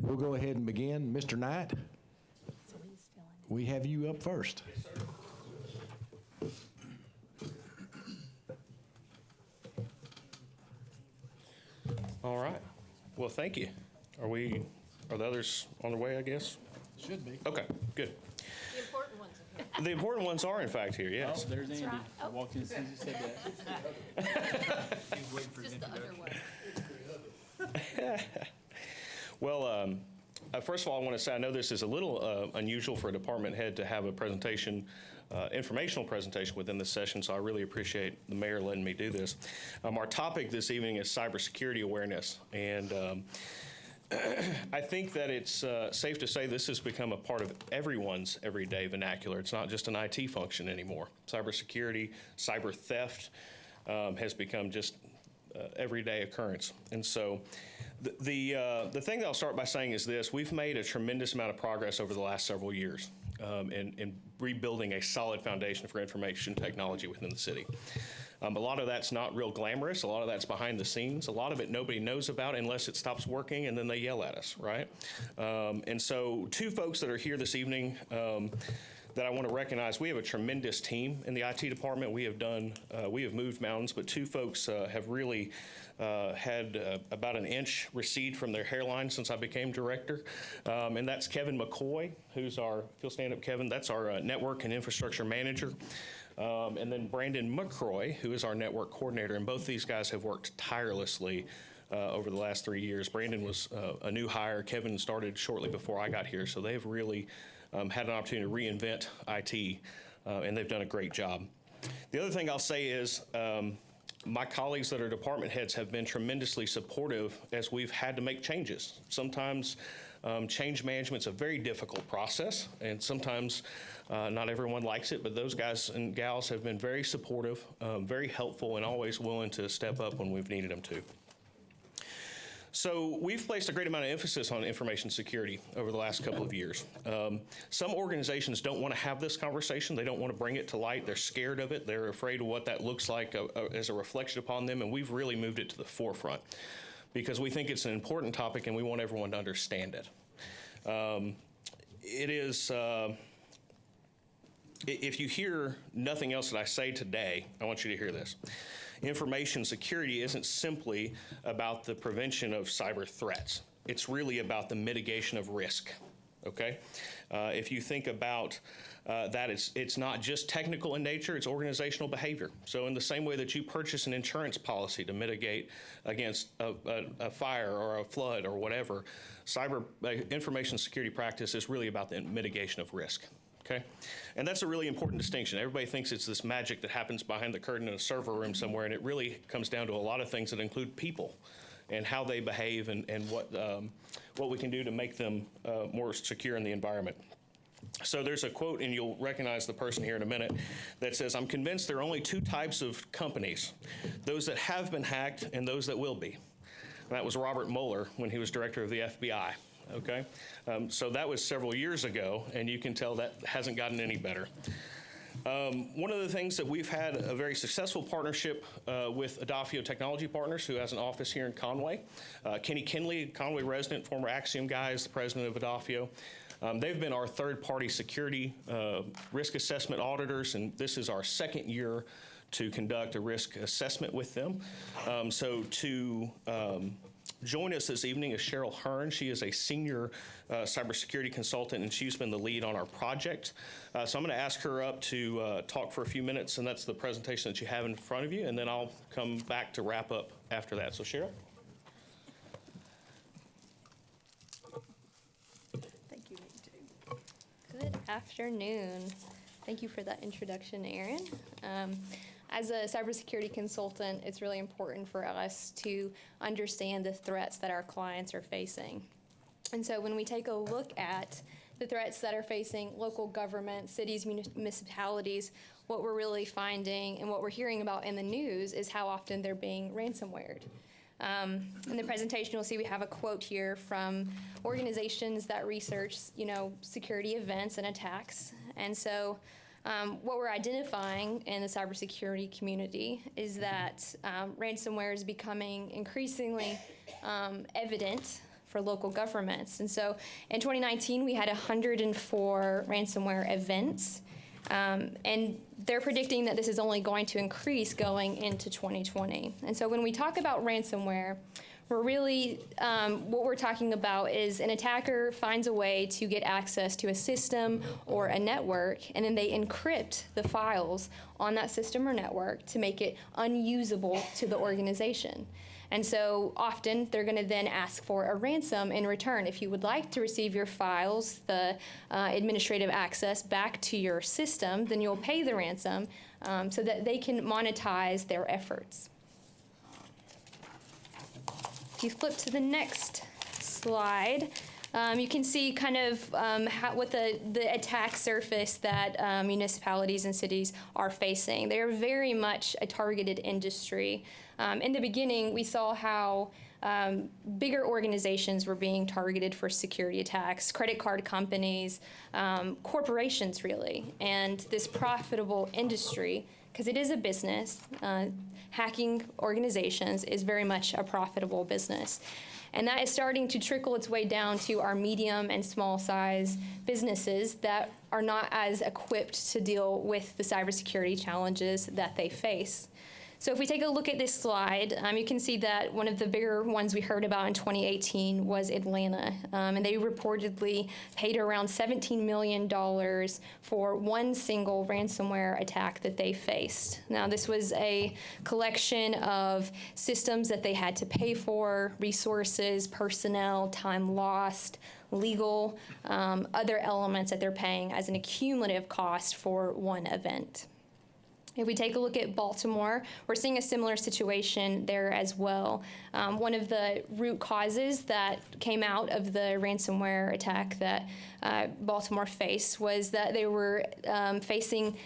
we'll go ahead and begin. Mr. Knight, we have you up first. Yes, sir. All right. Well, thank you. Are the others on their way, I guess? Should be. Okay, good. The important ones are here. The important ones are, in fact, here, yes. Oh, there's Andy. right. I walked in as soon as you said that. Just the other way. Well, first of all, I want to say I know this is a little unusual for a department head to have a presentation, informational presentation within this session, so I really appreciate the mayor letting me do this. Our topic this evening is cybersecurity awareness, and I think that it's safe to say this has become a part of everyone's everyday vernacular. It's not just an IT function anymore. Cybersecurity, cyber theft has become just everyday occurrence. And so the thing that I'll start by saying is this: we've made a tremendous amount of progress over the last several years in rebuilding a solid foundation for information technology within the city. A lot of that's not real glamorous. A lot of that's behind the scenes. A lot of it nobody knows about unless it stops working, and then they yell at us, right? And so two folks that are here this evening that I want to recognize. We have a tremendous team in the IT department. We have moved mountains, but two folks have really had about an inch recede from their hairline since I became director. And that's Kevin McCoy, who's if you'll stand up, Kevin, that's our network and infrastructure manager. And then Brandon McCroy, who is our network coordinator, and both these guys have worked tirelessly over the last 3 years. Brandon was a new hire. Kevin started shortly before I got here, so they've really had an opportunity to reinvent IT, and they've done a great job. The other thing I'll say is my colleagues that are department heads have been tremendously supportive as we've had to make changes. Sometimes change management's a very difficult process, and sometimes not everyone likes it, but those guys and gals have been very supportive, very helpful, and always willing to step up when we've needed them to. So we've placed a great amount of emphasis on information security over the last couple of years. Some organizations don't want to have this conversation. They don't want to bring it to light. They're scared of it. They're afraid of what that looks like as a reflection upon them, and we've really moved it to the forefront because we think it's an important topic and we want everyone to understand it. It is, if you hear nothing else that I say today, I want you to hear this. Information security isn't simply about the prevention of cyber threats. It's really about the mitigation of risk, okay? If you think about that, it's not just technical in nature, it's organizational behavior. So in the same way that you purchase an insurance policy to mitigate against a fire or a flood or whatever, cyber information security practice is really about the mitigation of risk. Okay? And that's a really important distinction. Everybody thinks it's this magic that happens behind the curtain in a server room somewhere, and it really comes down to a lot of things that include people and how they behave and what we can do to make them more secure in the environment. So there's a quote, and you'll recognize the person here in a minute, that says, "I'm convinced there are only two types of companies, those that have been hacked and those that will be." And that was Robert Mueller when he was director of the FBI. Okay, so that was several years ago, and you can tell that hasn't gotten any better. One of the things that we've had a very successful partnership with Adafio Technology Partners, who has an office here in Conway. Kenny Kinley, Conway resident, former Axiom guy, is the president of Adafio. They've been our third-party security risk assessment auditors, and this is our second year to conduct a risk assessment with them. So to join us this evening is Cheryl Hearn. She is a senior cybersecurity consultant, and she's been the lead on our project. So I'm going to ask her up to talk for a few minutes, and that's the presentation that you have in front of you, and then I'll come back to wrap up after that. So Cheryl? Thank you, Nate. Good afternoon. Thank you for that introduction, Aaron. As a cybersecurity consultant, it's really important for us to understand the threats that our clients are facing. And so when we take a look at the threats that are facing local government, cities, municipalities, what we're really finding and what we're hearing about in the news is how often they're being ransomwared. In the presentation, you'll see we have a quote here from organizations that research, security events and attacks. And so what we're identifying in the cybersecurity community is that ransomware is becoming increasingly evident for local governments. And so in 2019, we had 104 ransomware events. And they're predicting that this is only going to increase going into 2020. And so when we talk about ransomware, we're really, what we're talking about is an attacker finds a way to get access to a system or a network, and then they encrypt the files on that system or network to make it unusable to the organization. And so often they're going to then ask for a ransom in return. If you would like to receive your files, the administrative access back to your system, then you'll pay the ransom so that they can monetize their efforts. If you flip to the next slide, you can see kind of what the attack surface that municipalities and cities are facing. They are very much a targeted industry. In the beginning, we saw how bigger organizations were being targeted for security attacks, credit card companies, corporations really, and this profitable industry, because it is a business. Hacking organizations is very much a profitable business. And that is starting to trickle its way down to our medium and small size businesses that are not as equipped to deal with the cybersecurity challenges that they face. So if we take a look at this slide, you can see that one of the bigger ones we heard about in 2018 was Atlanta. And they reportedly paid around $17 million for one single ransomware attack that they faced. Now, this was a collection of systems that they had to pay for, resources, personnel, time lost, legal, other elements that they're paying as an accumulative cost for one event. If we take a look at Baltimore, we're seeing a similar situation there as well. One of the root causes that came out of the ransomware attack that Baltimore faced was that they were facing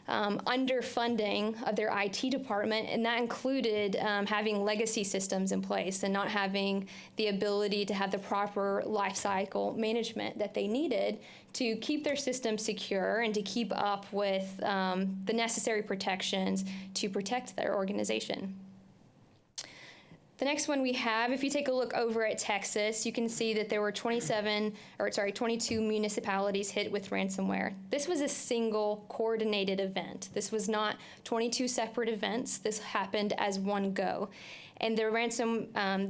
underfunding of their IT department, and that included having legacy systems in place and not having the ability to have the proper lifecycle management that they needed to keep their system secure and to keep up with the necessary protections to protect their organization. The next one we have, if you take a look over at Texas, you can see that there were 22 municipalities hit with ransomware. This was a single coordinated event. This was not 22 separate events. This happened as one go. And the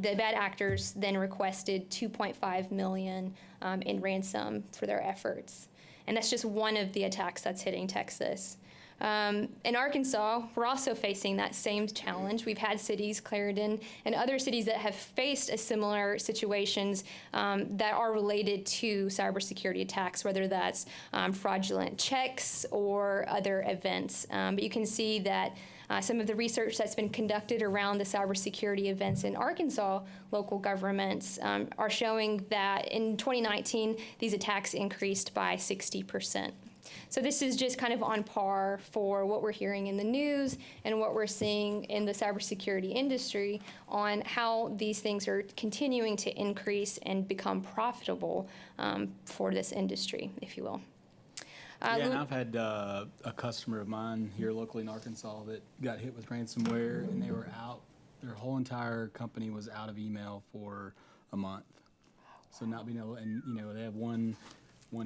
bad actors then requested $2.5 million in ransom for their efforts. And that's just one of the attacks that's hitting Texas. In Arkansas, we're also facing that same challenge. We've had cities, Clarendon, and other cities that have faced a similar situations that are related to cybersecurity attacks, whether that's fraudulent checks or other events. But you can see that some of the research that's been conducted around the cybersecurity events in Arkansas local governments are showing that in 2019, these attacks increased by 60%. So this is just kind of on par for what we're hearing in the news and what we're seeing in the cybersecurity industry on how these things are continuing to increase and become profitable for this industry, if you will. And I've had a customer of mine here locally in Arkansas that got hit with ransomware, and they were out. Their whole entire company was out of email for a month. So not being able, and they have one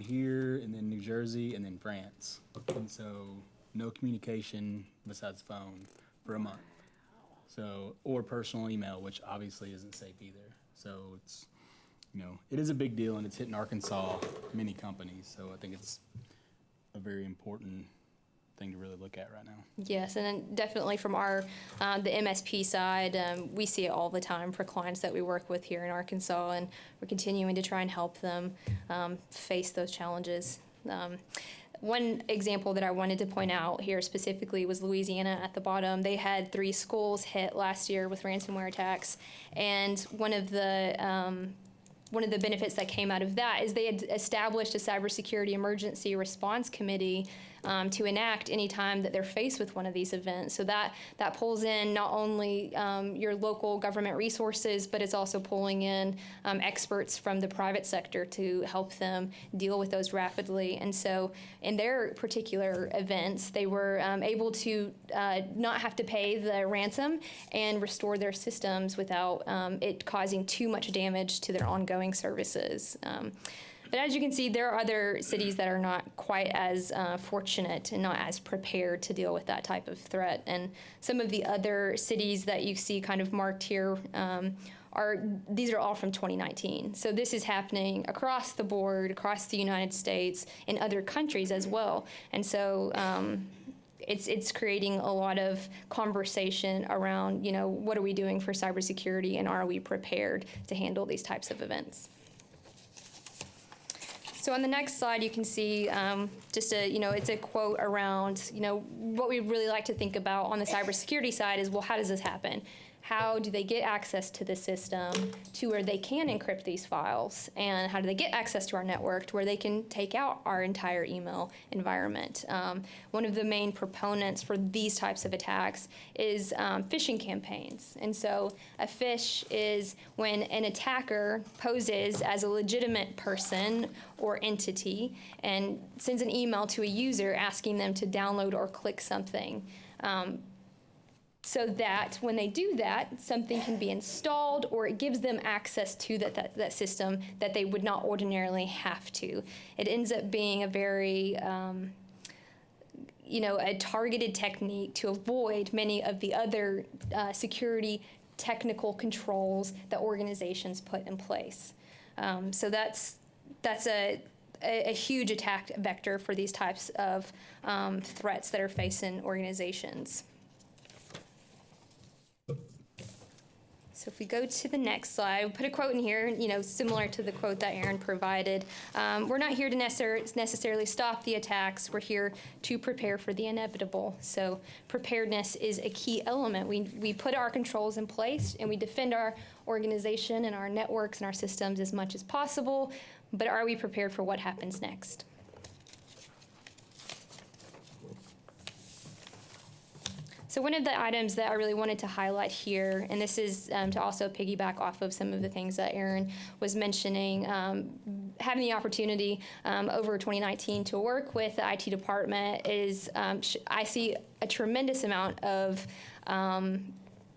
here, and then New Jersey, and then France. And so no communication besides phone for a month. So, or personal email, which obviously isn't safe either. So it's, it is a big deal, and it's hitting Arkansas, many companies. So I think it's a very important thing to really look at right now. Yes, and then definitely from our the MSP side, we see it all the time for clients that we work with here in Arkansas, and we're continuing to try and help them face those challenges. One example that I wanted to point out here specifically was Louisiana at the bottom. They had 3 schools hit last year with ransomware attacks, and one of the benefits that came out of that is they had established a cybersecurity emergency response committee to enact anytime that they're faced with one of these events. So that pulls in not only your local government resources, but it's also pulling in experts from the private sector to help them deal with those rapidly. And so in their particular events, they were able to not have to pay the ransom and restore their systems without it causing too much damage to their ongoing services. But as you can see, there are other cities that are not quite as fortunate and not as prepared to deal with that type of threat. And some of the other cities that you see kind of marked here these are all from 2019. So this is happening across the board, across the United States, in other countries as well. And so it's creating a lot of conversation around, what are we doing for cybersecurity, and are we prepared to handle these types of events? So on the next slide, you can see just it's a quote around, what we really like to think about on the cybersecurity side is, well, how does this happen? How do they get access to the system to where they can encrypt these files? And how do they get access to our network to where they can take out our entire email environment? One of the main proponents for these types of attacks is phishing campaigns. And so a phish is when an attacker poses as a legitimate person or entity and sends an email to a user asking them to download or click something. So that when they do that, something can be installed, or it gives them access to that system that they would not ordinarily have to. It ends up being a very, a targeted technique to avoid many of the other security technical controls that organizations put in place. So that's a huge attack vector for these types of threats that are facing organizations. So if we go to the next slide, we'll put a quote in here, similar to the quote that Aaron provided. We're not here to necessarily stop the attacks. We're here to prepare for the inevitable. So preparedness is a key element. We put our controls in place, and we defend our organization and our networks and our systems as much as possible. But are we prepared for what happens next? So one of the items that I really wanted to highlight here, and this is to also piggyback off of some of the things that Aaron was mentioning, having the opportunity over 2019 to work with the IT department is, I see a tremendous amount of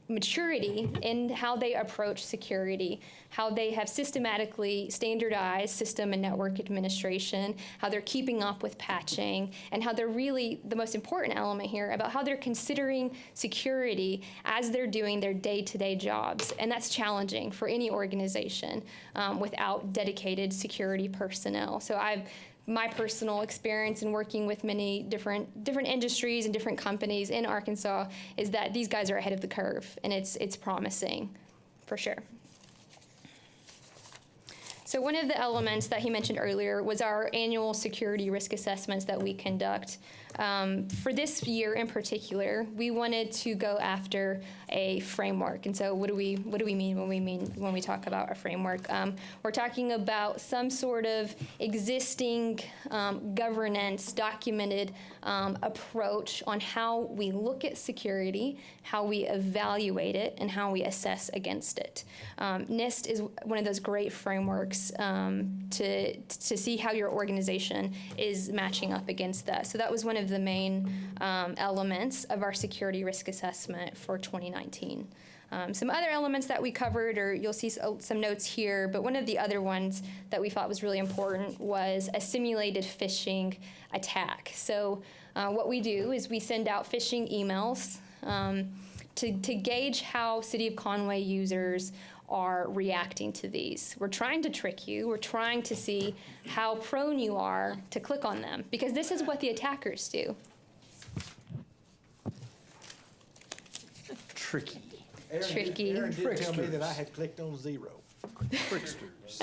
maturity in how they approach security, how they have systematically standardized system and network administration, how they're keeping up with patching, and how they're really, the most important element here, about how they're considering security as they're doing their day-to-day jobs. And that's challenging for any organization without dedicated security personnel. So my personal experience in working with many different industries and different companies in Arkansas is that these guys are ahead of the curve, and it's promising, for sure. So one of the elements that he mentioned earlier was our annual security risk assessments that we conduct. For this year in particular, we wanted to go after a framework. And so what do we mean when we talk about a framework? We're talking about some sort of existing governance, documented approach on how we look at security, how we evaluate it, and how we assess against it. NIST is one of those great frameworks to see how your organization is matching up against that. So that was one of the main elements of our security risk assessment for 2019. Some other elements that we covered, or you'll see some notes here, but one of the other ones that we thought was really important was a simulated phishing attack. So what we do is we send out phishing emails to gauge how City of Conway users are reacting to these. We're trying to trick you. We're trying to see how prone you are to click on them, because this is what the attackers do. Tricky. Tricky. Aaron did tell me that I had clicked on 0. Tricksters.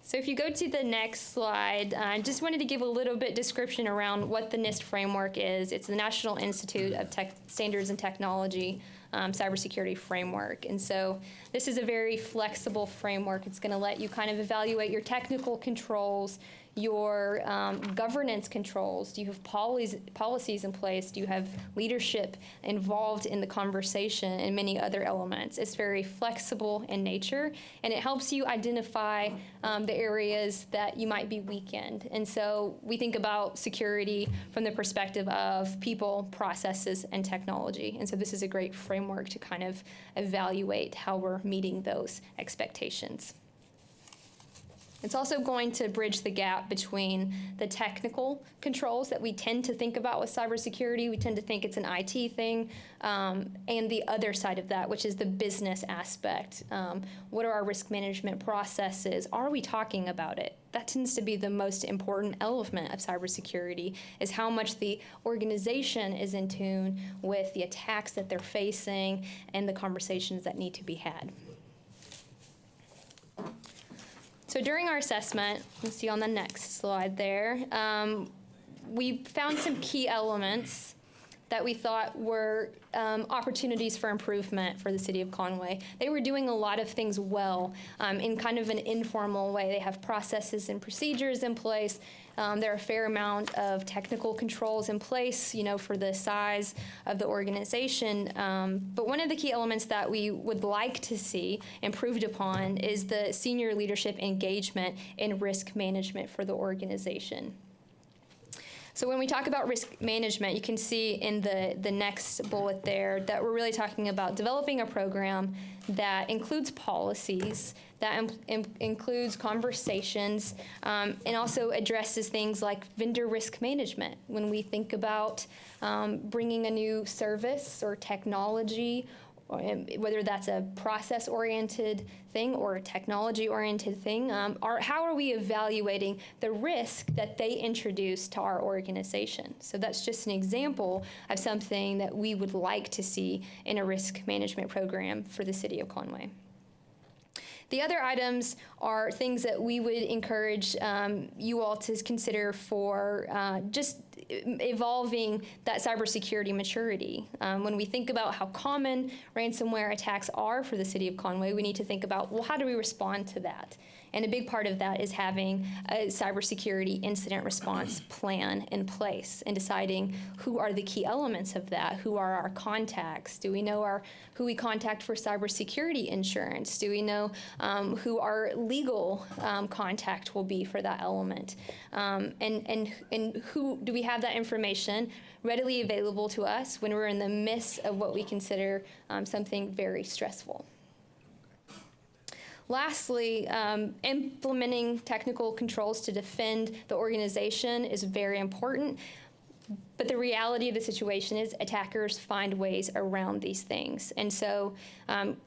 So if you go to the next slide, I just wanted to give a little bit description around what the NIST framework is. It's the National Institute of Standards and Technology cybersecurity framework. And so this is a very flexible framework. It's going to let you kind of evaluate your technical controls, your governance controls? Do you have policies in place? Do you have leadership involved in the conversation, and many other elements? It's very flexible in nature, and it helps you identify the areas that you might be weakened. And so we think about security from the perspective of people, processes, and technology. And so this is a great framework to kind of evaluate how we're meeting those expectations. It's also going to bridge the gap between the technical controls that we tend to think about with cybersecurity. We tend to think it's an IT thing, and the other side of that, which is the business aspect. What are our risk management processes? Are we talking about it? That tends to be the most important element of cybersecurity, is how much the organization is in tune with the attacks that they're facing and the conversations that need to be had. So during our assessment, you'll see on the next slide there, we found some key elements that we thought were opportunities for improvement for the city of Conway. They were doing a lot of things well in kind of an informal way. They have processes and procedures in place. There are a fair amount of technical controls in place, for the size of the organization. But one of the key elements that we would like to see improved upon is the senior leadership engagement in risk management for the organization. So when we talk about risk management, you can see in the next bullet there that we're really talking about developing a program that includes policies, that includes conversations, and also addresses things like vendor risk management. When we think about bringing a new service or technology, whether that's a process-oriented thing or a technology-oriented thing, how are we evaluating the risk that they introduce to our organization? So that's just an example of something that we would like to see in a risk management program for the city of Conway. The other items are things that we would encourage you all to consider for just evolving that cybersecurity maturity. When we think about how common ransomware attacks are for the city of Conway, we need to think about, well, how do we respond to that? And a big part of that is having a cybersecurity incident response plan in place and deciding who are the key elements of that. Who are our contacts? Do we know who we contact for cybersecurity insurance? Do we know who our legal contact will be for that element? And who do we have that information readily available to us when we're in the midst of what we consider something very stressful? Lastly, implementing technical controls to defend the organization is very important, but the reality of the situation is attackers find ways around these things. And so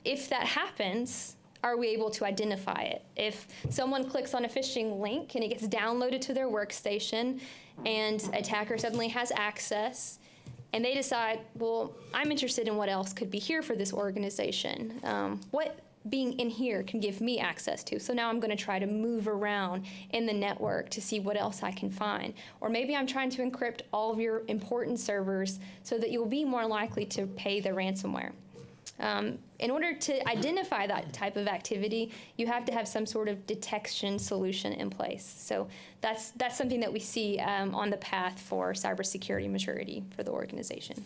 if that happens, are we able to identify it? If someone clicks on a phishing link and it gets downloaded to their workstation and attacker suddenly has access, and they decide, well, I'm interested in what else could be here for this organization. What being in here can give me access to. So now I'm going to try to move around in the network to see what else I can find. Or maybe I'm trying to encrypt all of your important servers so that you'll be more likely to pay the ransomware. In order to identify that type of activity, you have to have some sort of detection solution in place. So that's something that we see on the path for cybersecurity maturity for the organization.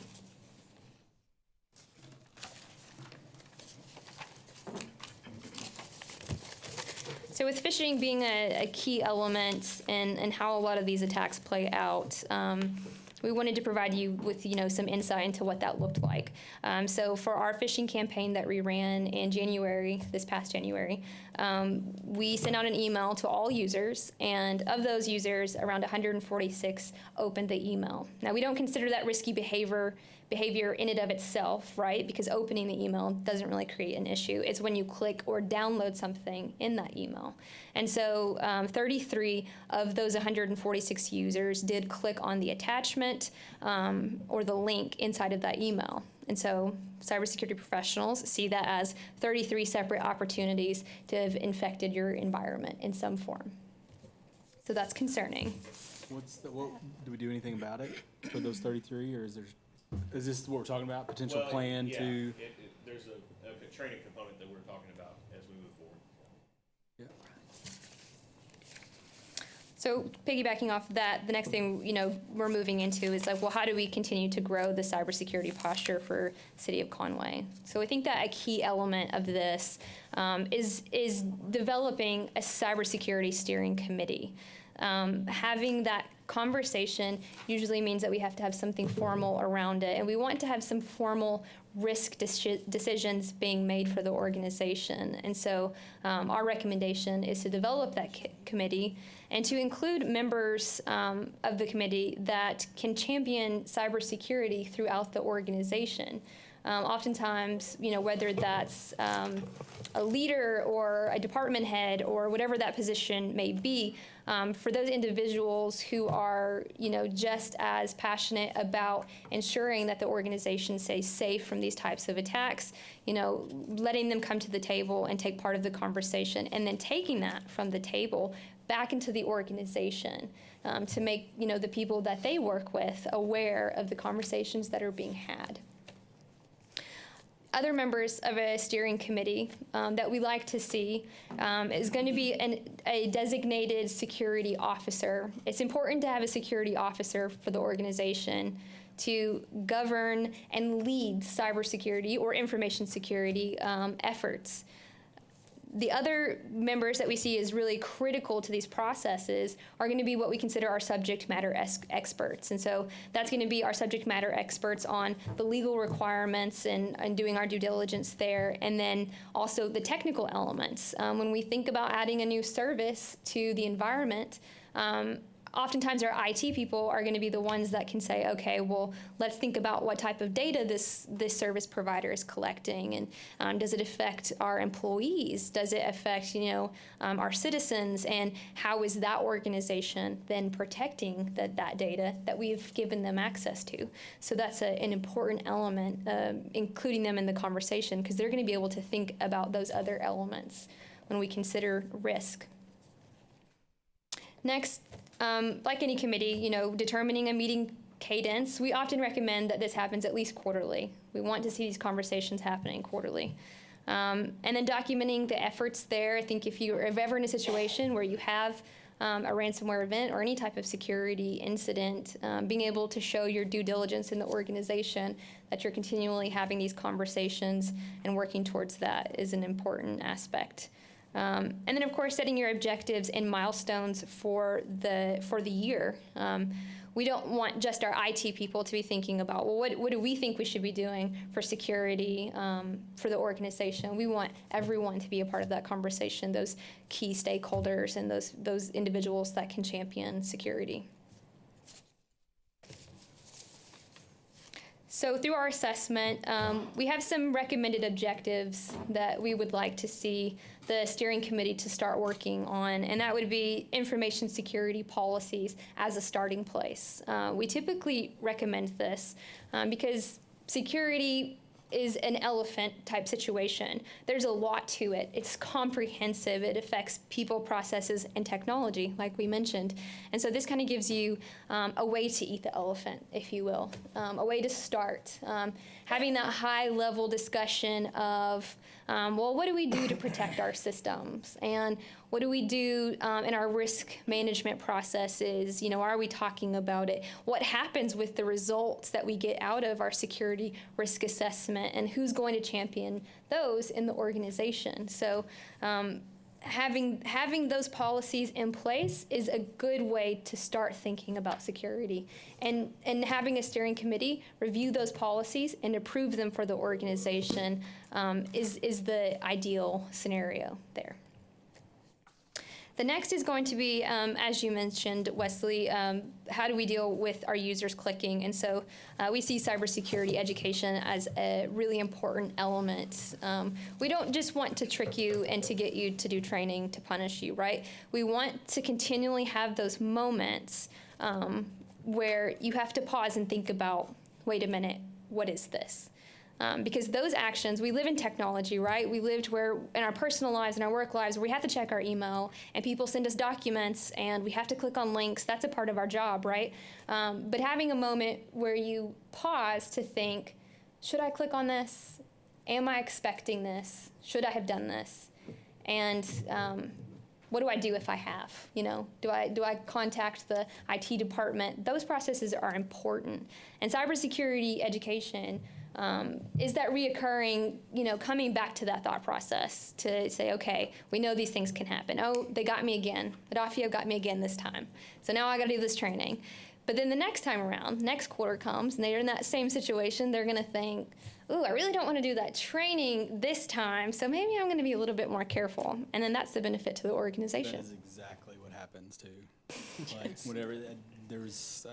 So with phishing being a key element in how a lot of these attacks play out, we wanted to provide you with some insight into what that looked like. So for our phishing campaign that we ran in January, this past January, we sent out an email to all users, and of those users, around 146 opened the email. Now, we don't consider that risky behavior in and of itself, right? Because opening the email doesn't really create an issue. It's when you click or download something in that email. And so 33 of those 146 users did click on the attachment or the link inside of that email. And so cybersecurity professionals see that as 33 separate opportunities to have infected your environment in some form. So that's concerning. What do we do anything about it for those 33, or is this what we're talking about? Potential plan to? There's a training component that we're talking about as we move forward. Yeah. So piggybacking off that, the next thing, we're moving into is like, well, how do we continue to grow the cybersecurity posture for City of Conway? So I think that a key element of this is developing a cybersecurity steering committee. Having that conversation usually means that we have to have something formal around it, and we want to have some formal risk decisions being made for the organization. And so our recommendation is to develop that committee and to include members of the committee that can champion cybersecurity throughout the organization. Oftentimes, whether that's a leader or a department head or whatever that position may be, for those individuals who are, just as passionate about ensuring that the organization stays safe from these types of attacks, letting them come to the table and take part of the conversation, and then taking that from the table back into the organization to make, the people that they work with aware of the conversations that are being had. Other members of a steering committee that we like to see is going to be a designated security officer. It's important to have a security officer for the organization to govern and lead cybersecurity or information security efforts. The other members that we see as really critical to these processes are going to be what we consider our subject matter experts. And so that's going to be our subject matter experts on the legal requirements and doing our due diligence there, and then also the technical elements. When we think about adding a new service to the environment, oftentimes our IT people are going to be the ones that can say, okay, well, let's think about what type of data this service provider is collecting, and does it affect our employees? Does it affect, our citizens? And how is that organization then protecting that data that we've given them access to? So that's an important element, including them in the conversation, because they're going to be able to think about those other elements when we consider risk. Next, like any committee, determining a meeting cadence, we often recommend that this happens at least quarterly. We want to see these conversations happening quarterly. And then documenting the efforts there. I think if you're ever in a situation where you have a ransomware event or any type of security incident, being able to show your due diligence in the organization, that you're continually having these conversations and working towards that is an important aspect. And then, of course, setting your objectives and milestones for the year. We don't want just our IT people to be thinking about, well, what do we think we should be doing for security for the organization? We want everyone to be a part of that conversation, those key stakeholders and those individuals that can champion security. So through our assessment, we have some recommended objectives that we would like to see the steering committee to start working on, and that would be information security policies as a starting place. We typically recommend this because security is an elephant type situation. There's a lot to it. It's comprehensive. It affects people, processes, and technology, like we mentioned. And so this kind of gives you a way to eat the elephant, if you will, a way to start. Having that high-level discussion of, well, what do we do to protect our systems? And what do we do in our risk management processes? Are we talking about it? What happens with the results that we get out of our security risk assessment, and who's going to champion those in the organization? So having those policies in place is a good way to start thinking about security. And having a steering committee review those policies and approve them for the organization is the ideal scenario there. The next is going to be, as you mentioned, Wesley, how do we deal with our users clicking? And so we see cybersecurity education as a really important element. We don't just want to trick you and to get you to do training to punish you, right? We want to continually have those moments where you have to pause and think about, wait a minute, what is this? Because those actions, we live in technology, right? We lived where in our personal lives and our work lives, where we have to check our email and people send us documents and we have to click on links. That's a part of our job, right? But having a moment where you pause to think, should I click on this? Am I expecting this? Should I have done this? And what do I do if I have? Do I contact the IT department? Those processes are important. And cybersecurity education is that reoccurring, coming back to that thought process to say, okay, we know these things can happen. Oh, they got me again. Adafio got me again this time. So now I got to do this training. But then the next time around, next quarter comes, and they're in that same situation, they're going to think, ooh, I really don't want to do that training this time, so maybe I'm going to be a little bit more careful. And then that's the benefit to the organization. That is exactly what happens too. Like whatever, there's,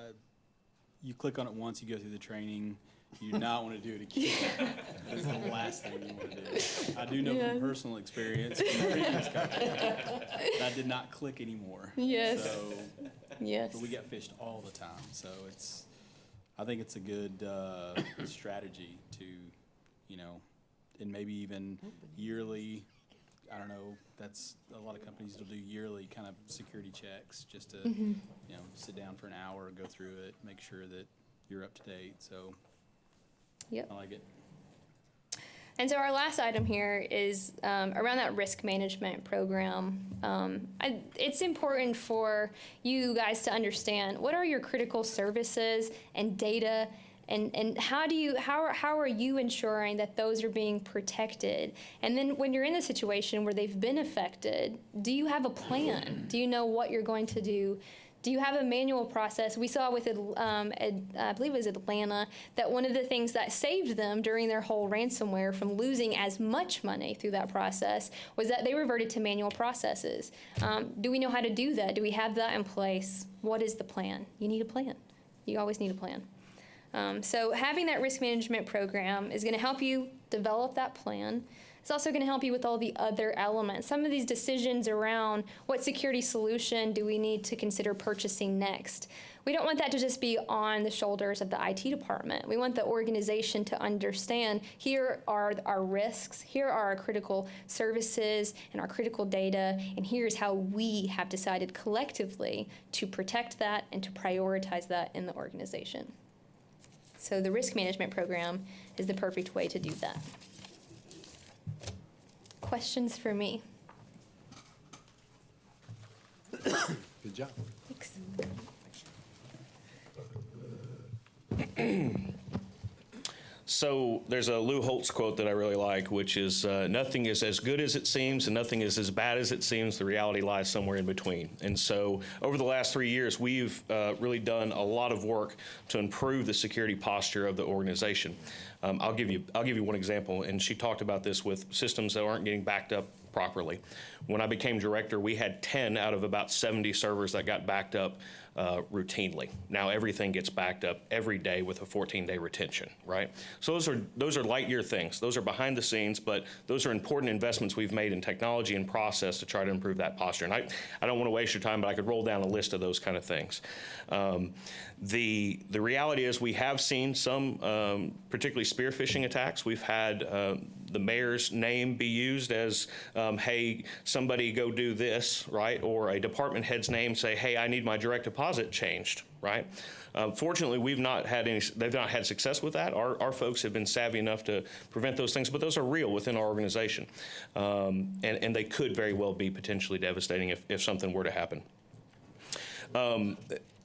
you click on it once, you go through the training, you do not want to do it again. That's the last thing you want to do. I do know from personal experience from the previous company, I did not click anymore. Yes. So, Yes. but we get fished all the time, so I think it's a good strategy to, and maybe even yearly, I don't know, that's, a lot of companies will do yearly kind of security checks just to, sit down for an hour, go through it, make sure that you're up to date, so Yep. I like it. And so our last item here is around that risk management program. It's important for you guys to understand what are your critical services and data, and how are you ensuring that those are being protected? And then when you're in the situation where they've been affected, do you have a plan? Do you know what you're going to do? Do you have a manual process? We saw with, I believe it was Atlanta, that one of the things that saved them during their whole ransomware from losing as much money through that process was that they reverted to manual processes. Do we know how to do that? Do we have that in place? What is the plan? You need a plan. You always need a plan. So having that risk management program is going to help you develop that plan. It's also going to help you with all the other elements. Some of these decisions around what security solution do we need to consider purchasing next. We don't want that to just be on the shoulders of the IT department. We want the organization to understand, here are our risks, here are our critical services and our critical data, and here's how we have decided collectively to protect that and to prioritize that in the organization. So the risk management program is the perfect way to do that. Questions for me? Good job. Thanks. So there's a Lou Holtz quote that I really like, which is, nothing is as good as it seems and nothing is as bad as it seems. The reality lies somewhere in between. And so over the last 3 years, we've really done a lot of work to improve the security posture of the organization. I'll give you one example, and she talked about this with systems that aren't getting backed up properly. When I became director, we had 10 out of about 70 servers that got backed up routinely. Now everything gets backed up every day with a 14-day retention, right? So those are light year things. Those are behind the scenes, but those are important investments we've made in technology and process to try to improve that posture. And I don't want to waste your time, but I could roll down a list of those kind of things. The reality is we have seen some particularly spear phishing attacks. We've had the mayor's name be used as, hey, somebody go do this, right? Or a department head's name say, hey, I need my direct deposit changed, right? Fortunately, they've not had success with that. Our folks have been savvy enough to prevent those things, but those are real within our organization. And they could very well be potentially devastating if something were to happen.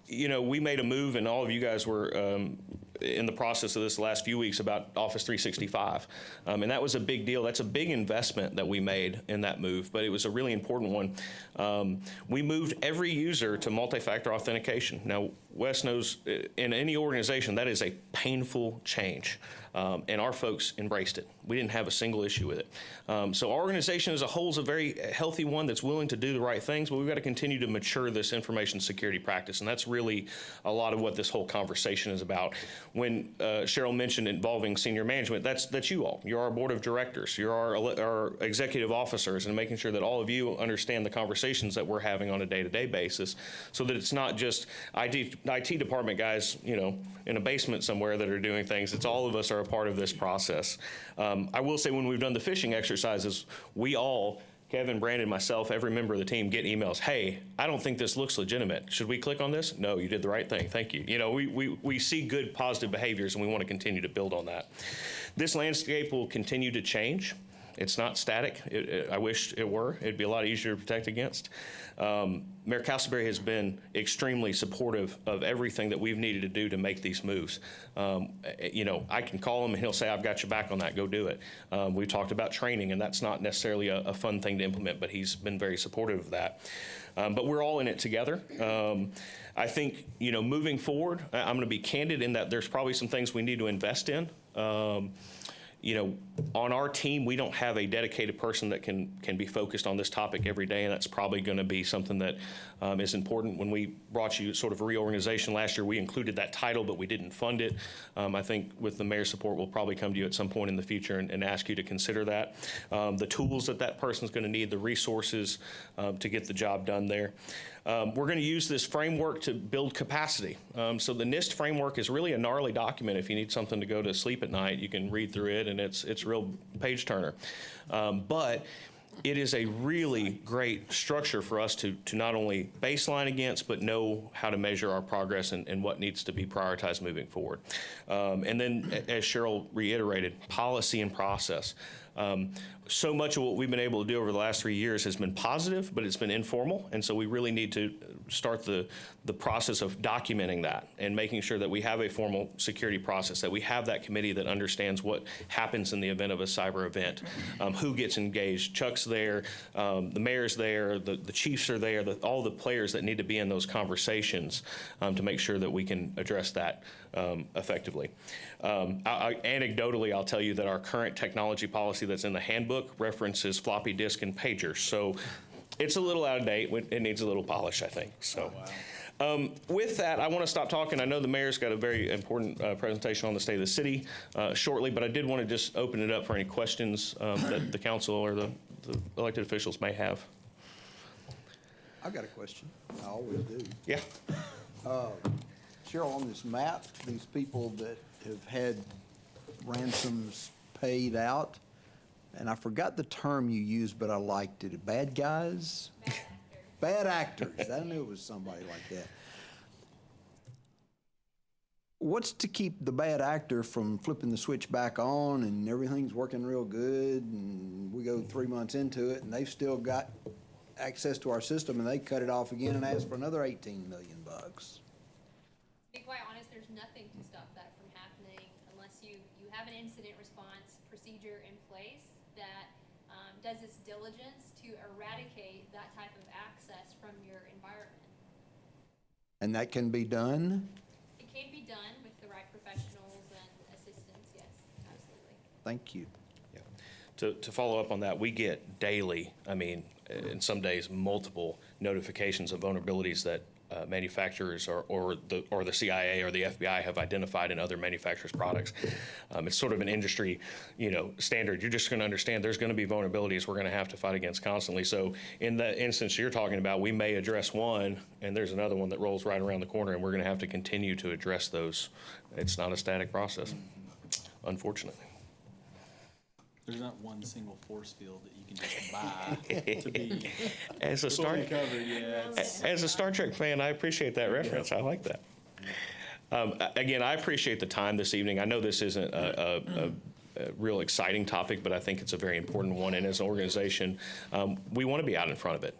We made a move, and all of you guys were in the process of this the last few weeks about Office 365. And that was a big deal. That's a big investment that we made in that move, but it was a really important one. We moved every user to multi-factor authentication. Now, Wes knows in any organization that is a painful change, and our folks embraced it. We didn't have a single issue with it. So our organization as a whole is a very healthy one that's willing to do the right things, but we've got to continue to mature this information security practice, and that's really a lot of what this whole conversation is about. When Cheryl mentioned involving senior management, that's you all. You're our board of directors. You're our executive officers, and making sure that all of you understand the conversations that we're having on a day-to-day basis, so that it's not just IT department guys, in a basement somewhere that are doing things. It's all of us are a part of this process. I will say when we've done the phishing exercises, we all, Kevin, Brandon, myself, every member of the team get emails. Hey, I don't think this looks legitimate. Should we click on this? No, you did the right thing. Thank you. We see good positive behaviors, and we want to continue to build on that. This landscape will continue to change. It's not static. I wish it were. It'd be a lot easier to protect against. Mayor Castleberry has been extremely supportive of everything that we've needed to do to make these moves. I can call him and he'll say, I've got your back on that, go do it. We've talked about training, and that's not necessarily a fun thing to implement, but he's been very supportive of that. But we're all in it together. I think, moving forward, I'm going to be candid in that there's probably some things we need to invest in. On our team, we don't have a dedicated person that can be focused on this topic every day, and that's probably going to be something that is important. When we brought you sort of a reorganization last year, we included that title, but we didn't fund it. I think with the mayor's support, we'll probably come to you at some point in the future and ask you to consider that. The tools that person's going to need, the resources to get the job done there. We're going to use this framework to build capacity. So the NIST framework is really a gnarly document. If you need something to go to sleep at night, you can read through it, and it's real page turner. But it is a really great structure for us to not only baseline against, but know how to measure our progress and what needs to be prioritized moving forward. And then, as Cheryl reiterated, policy and process. So much of what we've been able to do over the last 3 years has been positive, but it's been informal, and so we really need to start the process of documenting that and making sure that we have a formal security process, that we have that committee that understands what happens in the event of a cyber event, who gets engaged. Chuck's there, the mayor's there, the chiefs are there, all the players that need to be in those conversations to make sure that we can address that effectively. Anecdotally, I'll tell you that our current technology policy that's in the handbook references floppy disk and pagers. So it's a little out of date. It needs a little polish, I think. So. With that, I want to stop talking. I know the mayor's got a very important presentation on the state of the city shortly, but I did want to just open it up for any questions that the council or the elected officials may have. I've got a question. I always do. Yeah. Cheryl, on this map, these people that have had ransoms paid out, and I forgot the term you used, but I liked it. Bad guys? Bad actors. I knew it was somebody like that. What's to keep the bad actor from flipping the switch back on and everything's working real good and we go 3 months into it and they've still got access to our system and they cut it off again and ask for another $18 million? To be quite honest, there's nothing to stop that from happening unless you have an incident response procedure in place that does its diligence to eradicate that type of access from your environment. And that can be done? It can be done with the right professionals and assistance, yes, absolutely. Thank you. Yeah. To follow up on that, we get daily, in some days, multiple notifications of vulnerabilities that manufacturers or the CIA or the FBI have identified in other manufacturers' products. It's sort of an industry, standard. You're just going to understand there's going to be vulnerabilities we're going to have to fight against constantly. So in the instance you're talking about, we may address one, and there's another one that rolls right around the corner, and we're going to have to continue to address those. It's not a static process, unfortunately. There's not one single force field that you can just buy to be As a fully covered. Yeah, As a Star Trek fan, I appreciate that reference. I like that. Again, I appreciate the time this evening. I know this isn't a real exciting topic, but I think it's a very important one. And as an organization, we want to be out in front of it.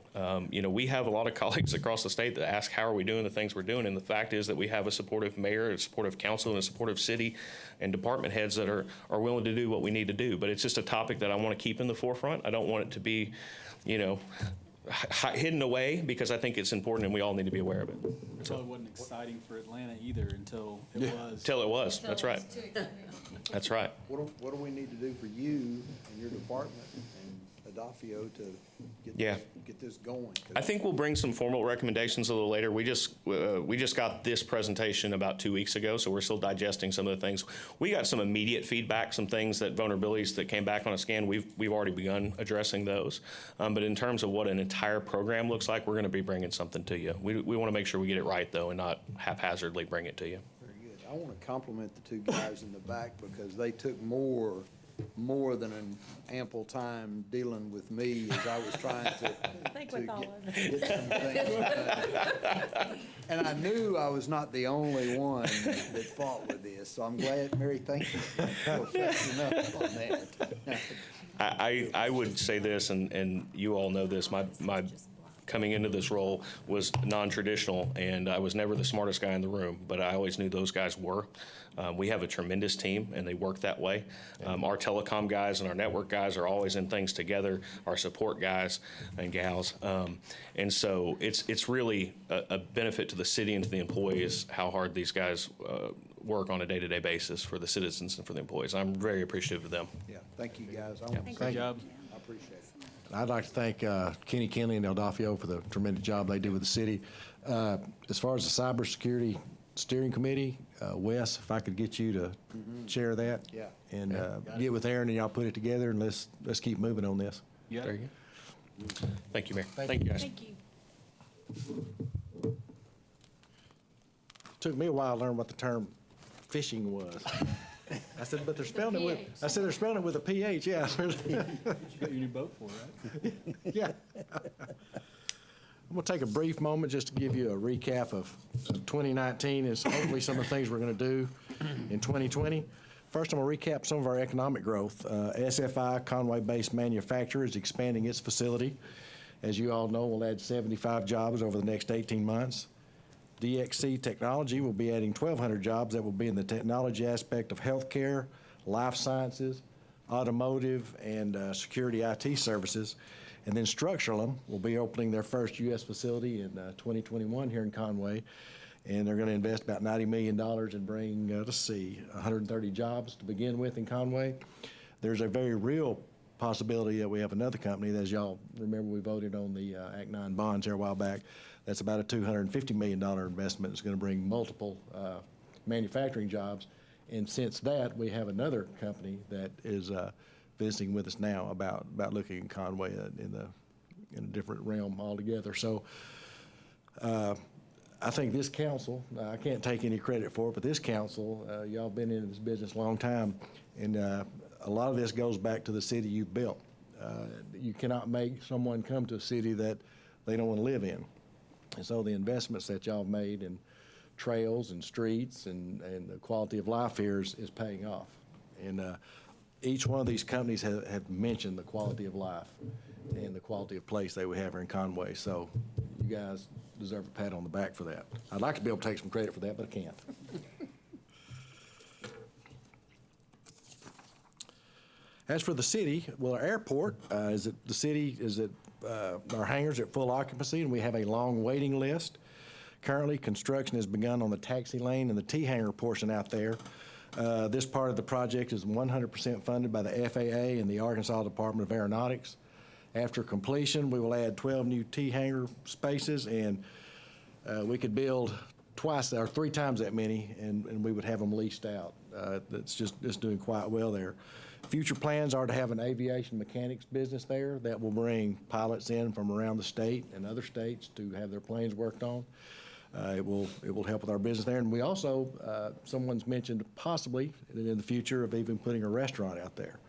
We have a lot of colleagues across the state that ask, how are we doing the things we're doing? And the fact is that we have a supportive mayor, a supportive council, and a supportive city and department heads that are willing to do what we need to do. But it's just a topic that I want to keep in the forefront. I don't want it to be, hidden away, because I think it's important and we all need to be aware of it. It probably wasn't exciting for Atlanta either until it was. Until it was. That's right. That's right. What do we need to do for you and your department and Adafio to get this going? I think we'll bring some formal recommendations a little later. We just got this presentation about 2 weeks ago, so we're still digesting some of the things. We got some immediate feedback, some things vulnerabilities that came back on a scan. We've already begun addressing those. But in terms of what an entire program looks like, we're going to be bringing something to you. We want to make sure we get it right, though, and not haphazardly bring it to you. Very good. I want to compliment the two guys in the back because they took more than an ample time dealing with me as I was trying to get some things done. And I knew I was not the only one that fought with this, so I'm glad, Mary, thank you for fessing up on that. I would say this, and you all know this, my coming into this role was non-traditional, and I was never the smartest guy in the room, but I always knew those guys were. We have a tremendous team, and they work that way. Our telecom guys and our network guys are always in things together, our support guys and gals. And so it's really a benefit to the city and to the employees how hard these guys work on a day-to-day basis for the citizens and for the employees. I'm very apprecitive of them. Yeah, thank you, guys. Good job. I appreciate it. I'd like to thank Kenny Kinley and El Dafio for the tremendous job they do with the city. As far as the cybersecurity steering committee, Wes, if I could get you to chair that. Yeah. And get with Aaron and y'all put it together, and let's keep moving on this. You got There it? you go. Thank you, Mayor. Thank you, guys. Thank you. Took me a while to learn what the term fishing was. I said, but they're spelling it with, I said, they're spelling it with a PH, yeah. You got your new boat for, right? Yeah. I'm going to take a brief moment just to give you a recap of 2019 and hopefully some of the things we're going to do in 2020. First, I'm going to recap some of our economic growth. SFI, Conway-based manufacturer, is expanding its facility. As you all know, we'll add 75 jobs over the next 18 months. DXC Technology will be adding 1,200 jobs that will be in the technology aspect of healthcare, life sciences, automotive, and security IT services. And then Structuralum will be opening their first U.S. facility in 2021 here in Conway. And they're going to invest about $90 million and bring, 130 jobs to begin with in Conway. There's a very real possibility that we have another company. As y'all remember, we voted on the Act 9 bonds here a while back. That's about a $250 million investment. It's going to bring multiple manufacturing jobs. And since that, we have another company that is visiting with us now about looking at Conway in a different realm altogether. So I think this council, I can't take any credit for it, but this council, y'all been in this business a long time, and a lot of this goes back to the city you've built. You cannot make someone come to a city that they don't want to live in. And so the investments that y'all made in trails and streets and the quality of life here is paying off. And each one of these companies have mentioned the quality of life and the quality of place they would have here in Conway. So you guys deserve a pat on the back for that. I'd like to be able to take some credit for that, but I can't. As for the city, well, our airport our hangars at full occupancy, and we have a long waiting list. Currently, construction has begun on the taxi lane and the T-hangar portion out there. This part of the project is 100% funded by the FAA and the Arkansas Department of Aeronautics. After completion, we will add 12 new T-hangar spaces, and we could build twice or three times that many, and we would have them leased out. That's just doing quite well there. Future plans are to have an aviation mechanics business there that will bring pilots in from around the state and other states to have their planes worked on. It will help with our business there. And we also, someone's mentioned possibly in the future of even putting a restaurant out there.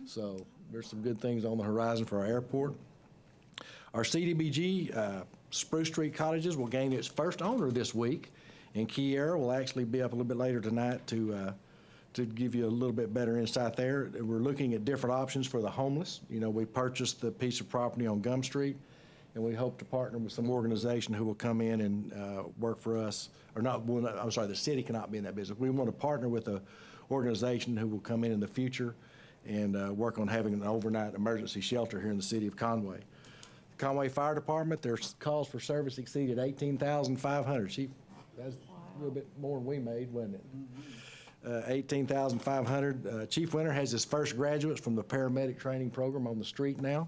So there's some good things on the horizon for our airport. Our CDBG, Spruce Street Cottages, will gain its first owner this week, and Kiera will actually be up a little bit later tonight to give you a little bit better insight there. We're looking at different options for the homeless. You know, we purchased the piece of property on Gum Street, and we hope to partner with some organization who will come in and work for us, or not, I'm sorry, the city cannot be in that business. We want to partner with an organization who will come in the future and work on having an overnight emergency shelter here in the city of Conway. Conway Fire Department, their calls for service exceeded 18,500. That's a little bit more than we made, wasn't it? 18,500. Chief Winter has his first graduates from the paramedic training program on the street now.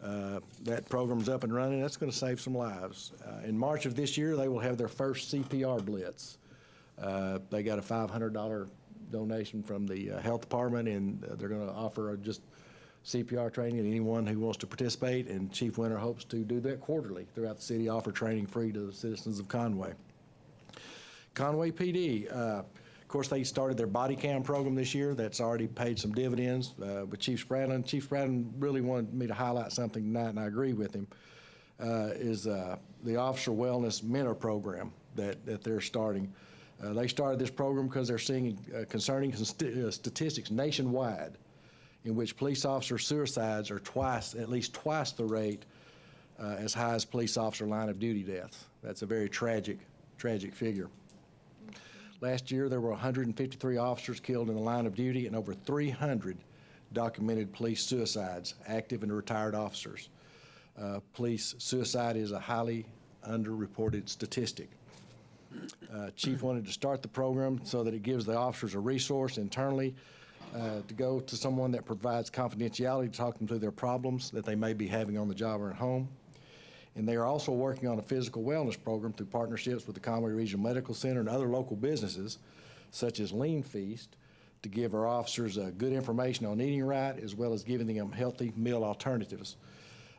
That program's up and running. That's going to save some lives. In March of this year, they will have their first CPR blitz. They got a $500 donation from the health department, and they're going to offer just CPR training to anyone who wants to participate, and Chief Winter hopes to do that quarterly throughout the city, offer training free to the citizens of Conway. Conway PD, of course, they started their body cam program this year. That's already paid some dividends with Chief Spradlin. Chief Spradlin really wanted me to highlight something tonight, and I agree with him, is the Officer Wellness Mentor Program that they're starting. They started this program because they're seeing concerning statistics nationwide in which police officer suicides are at least twice the rate as high as police officer line of duty deaths. That's a very tragic figure. Last year, there were 153 officers killed in the line of duty and over 300 documented police suicides, active and retired officers. Police suicide is a highly underreported statistic. Chief wanted to start the program so that it gives the officers a resource internally to go to someone that provides confidentiality to talk them through their problems that they may be having on the job or at home. And they are also working on a physical wellness program through partnerships with the Conway Regional Medical Center and other local businesses, such as Lean Feast, to give our officers good information on eating right, as well as giving them healthy meal alternatives.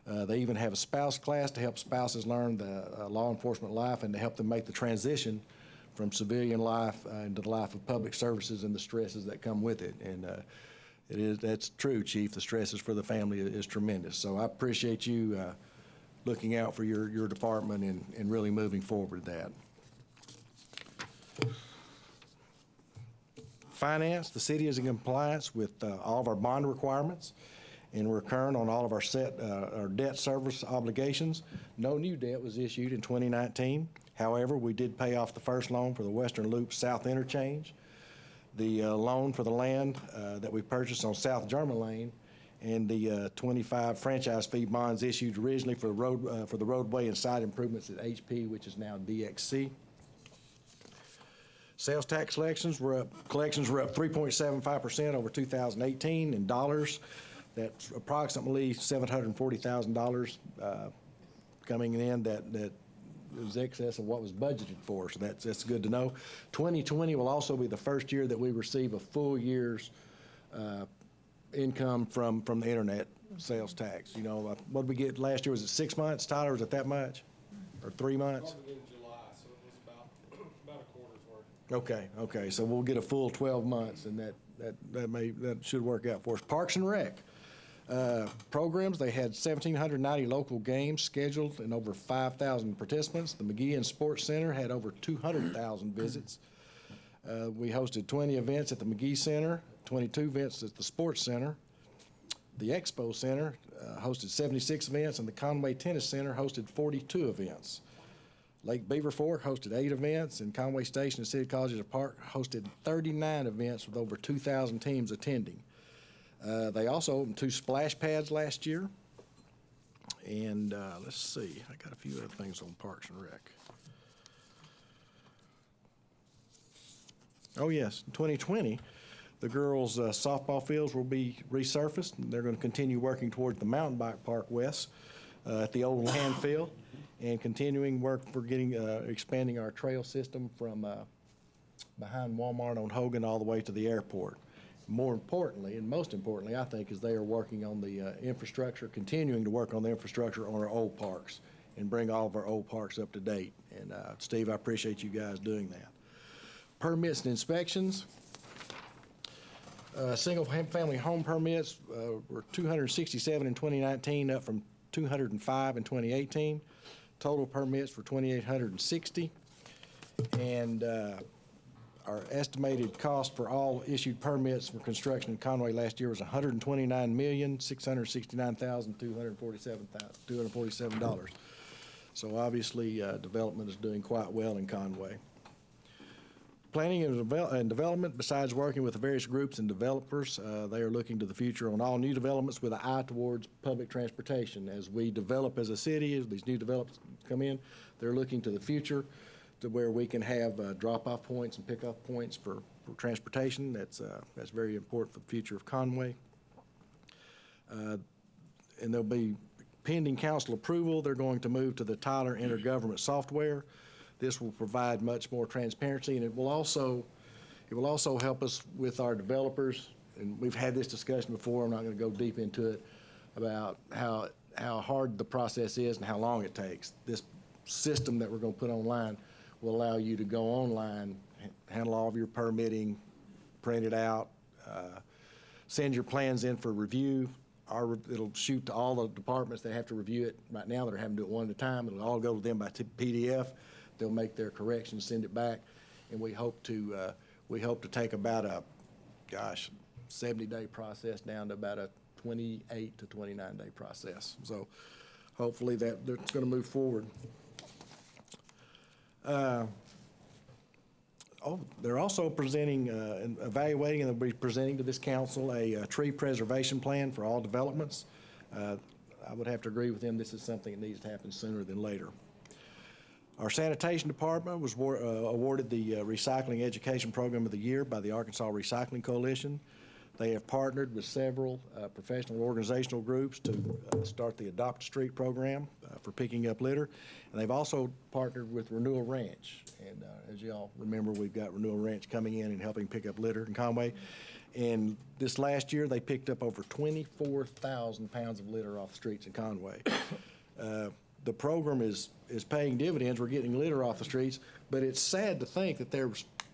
They even have a spouse class to help spouses learn the law enforcement life and to help them make the transition from civilian life into the life of public services and the stresses that come with it. And that's true, Chief. The stresses for the family is tremendous. So I appreciate you looking out for your department and really moving forward with that. Finance, the city is in compliance with all of our bond requirements, and we're current on all of our debt service obligations. No new debt was issued in 2019. However, we did pay off the first loan for the Western Loop South Interchange, the loan for the land that we purchased on South German Lane, and the 25 franchise fee bonds issued originally for the roadway and site improvements at HP, which is now DXC. Sales tax collections were up 3.75% over 2018 in dollars. That's approximately $740,000 coming in that is excess of what was budgeted for, so that's good to know. 2020 will also be the first year that we receive a full year's income from the internet sales tax. You know, what did we get last year? Was it 6 months, Tyler? Was it that much? Or 3 months? Probably in July, so it was about a quarter's worth. Okay, so we'll get a full 12 months, and that should work out for us. Parks and Rec programs, they had 1,790 local games scheduled and over 5,000 participants. The McGeehan Sports Center had over 200,000 visits. We hosted 20 events at the McGee Center, 22 events at the Sports Center. The Expo Center hosted 76 events, and the Conway Tennis Center hosted 42 events. Lake Beaver Fork hosted 8 events, and Conway Station and City Colleges of Park hosted 39 events with over 2,000 teams attending. They also opened 2 splash pads last year. And let's see, I got a few other things on Parks and Rec. Oh yes, in 2020, the girls' softball fields will be resurfaced. And they're going to continue working toward the Mountain Bike Park West at the old landfill, and continuing work for expanding our trail system from behind Walmart on Hogan all the way to the airport. More importantly, and most importantly, I think, is they are working on the infrastructure, continuing to work on the infrastructure on our old parks and bring all of our old parks up to date. And Steve, I appreciate you guys doing that. Permits and inspections. Single-family home permits were 267 in 2019, up from 205 in 2018. Total permits were 2,860. And our estimated cost for all issued permits for construction in Conway last year was $129,669,247. So obviously, development is doing quite well in Conway. Planning and development, besides working with the various groups and developers, they are looking to the future on all new developments with an eye towards public transportation. As we develop as a city, as these new developments come in, they're looking to the future to where we can have drop-off points and pick-up points for transportation. That's very important for the future of Conway. And there'll be pending council approval. They're going to move to the Tyler Intergovernment software. This will provide much more transparency, and it will also help us with our developers. And we've had this discussion before. I'm not going to go deep into it about how hard the process is and how long it takes. This system that we're going to put online will allow you to go online, handle all of your permitting, print it out, send your plans in for review. It'll shoot to all the departments that have to review it right now that are having to do it one at a time. It'll all go to them by PDF. They'll make their corrections, send it back, and we hope to take about 70-day process down to about a 28 to 29-day process. So hopefully that's going to move forward. They're also presenting, and evaluating, and they'll be presenting to this council a tree preservation plan for all developments. I would have to agree with them, this is something that needs to happen sooner than later. Our sanitation department was awarded the Recycling Education Program of the Year by the Arkansas Recycling Coalition. They have partnered with several professional organizational groups to start the Adopt a Street program for picking up litter. And they've also partnered with Renewal Ranch. And as you all remember, we've got Renewal Ranch coming in and helping pick up litter in Conway. And this last year, they picked up over 24,000 pounds of litter off the streets in Conway. The program is paying dividends. We're getting litter off the streets, but it's sad to think that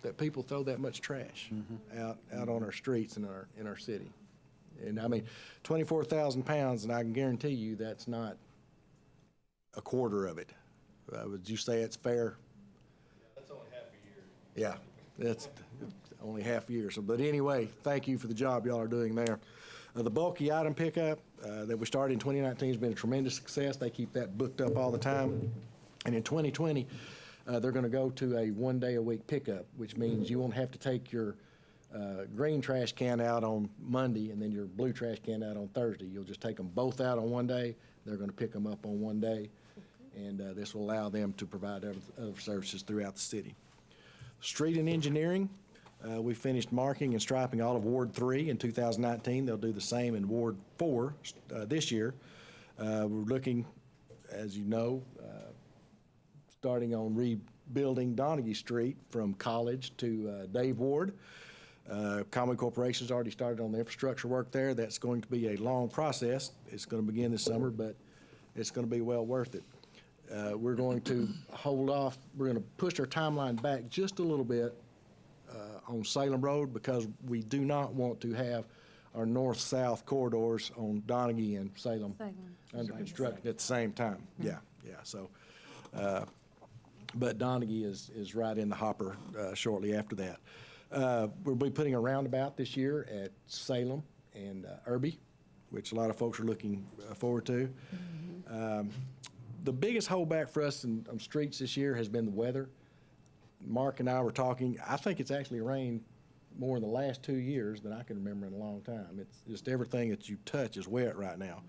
that people throw that much trash out on our streets in our city. And I mean, 24,000 pounds, and I can guarantee you that's not a quarter of it. Would you say it's fair? That's only half a year. Yeah, that's only half a year. So, but anyway, thank you for the job y'all are doing there. The bulky item pickup that we started in 2019 has been a tremendous success. They keep that booked up all the time. And in 2020, they're going to go to a one-day-a-week pickup, which means you won't have to take your green trash can out on Monday and then your blue trash can out on Thursday. You'll just take them both out on one day. They're going to pick them up on one day, and this will allow them to provide other services throughout the city. Street and engineering, we finished marking and striping all of Ward 3 in 2019. They'll do the same in Ward 4 this year. We're looking, as you know, starting on rebuilding Donaghy Street from College to Dave Ward. Conway Corporation's already started on the infrastructure work there. That's going to be a long process. It's going to begin this summer, but it's going to be well worth it. We're going to hold off. We're going to push our timeline back just a little bit on Salem Road because we do not want to have our north-south corridors on Donaghy and Salem under construction at the same time. Yeah. So, but Donaghy is right in the hopper shortly after that. We'll be putting a roundabout this year at Salem and Irby, which a lot of folks are looking forward to. The biggest holdback for us on streets this year has been the weather. Mark and I were talking, I think it's actually rained more in the last 2 years than I can remember in a long time. It's just everything that you touch is wet right now.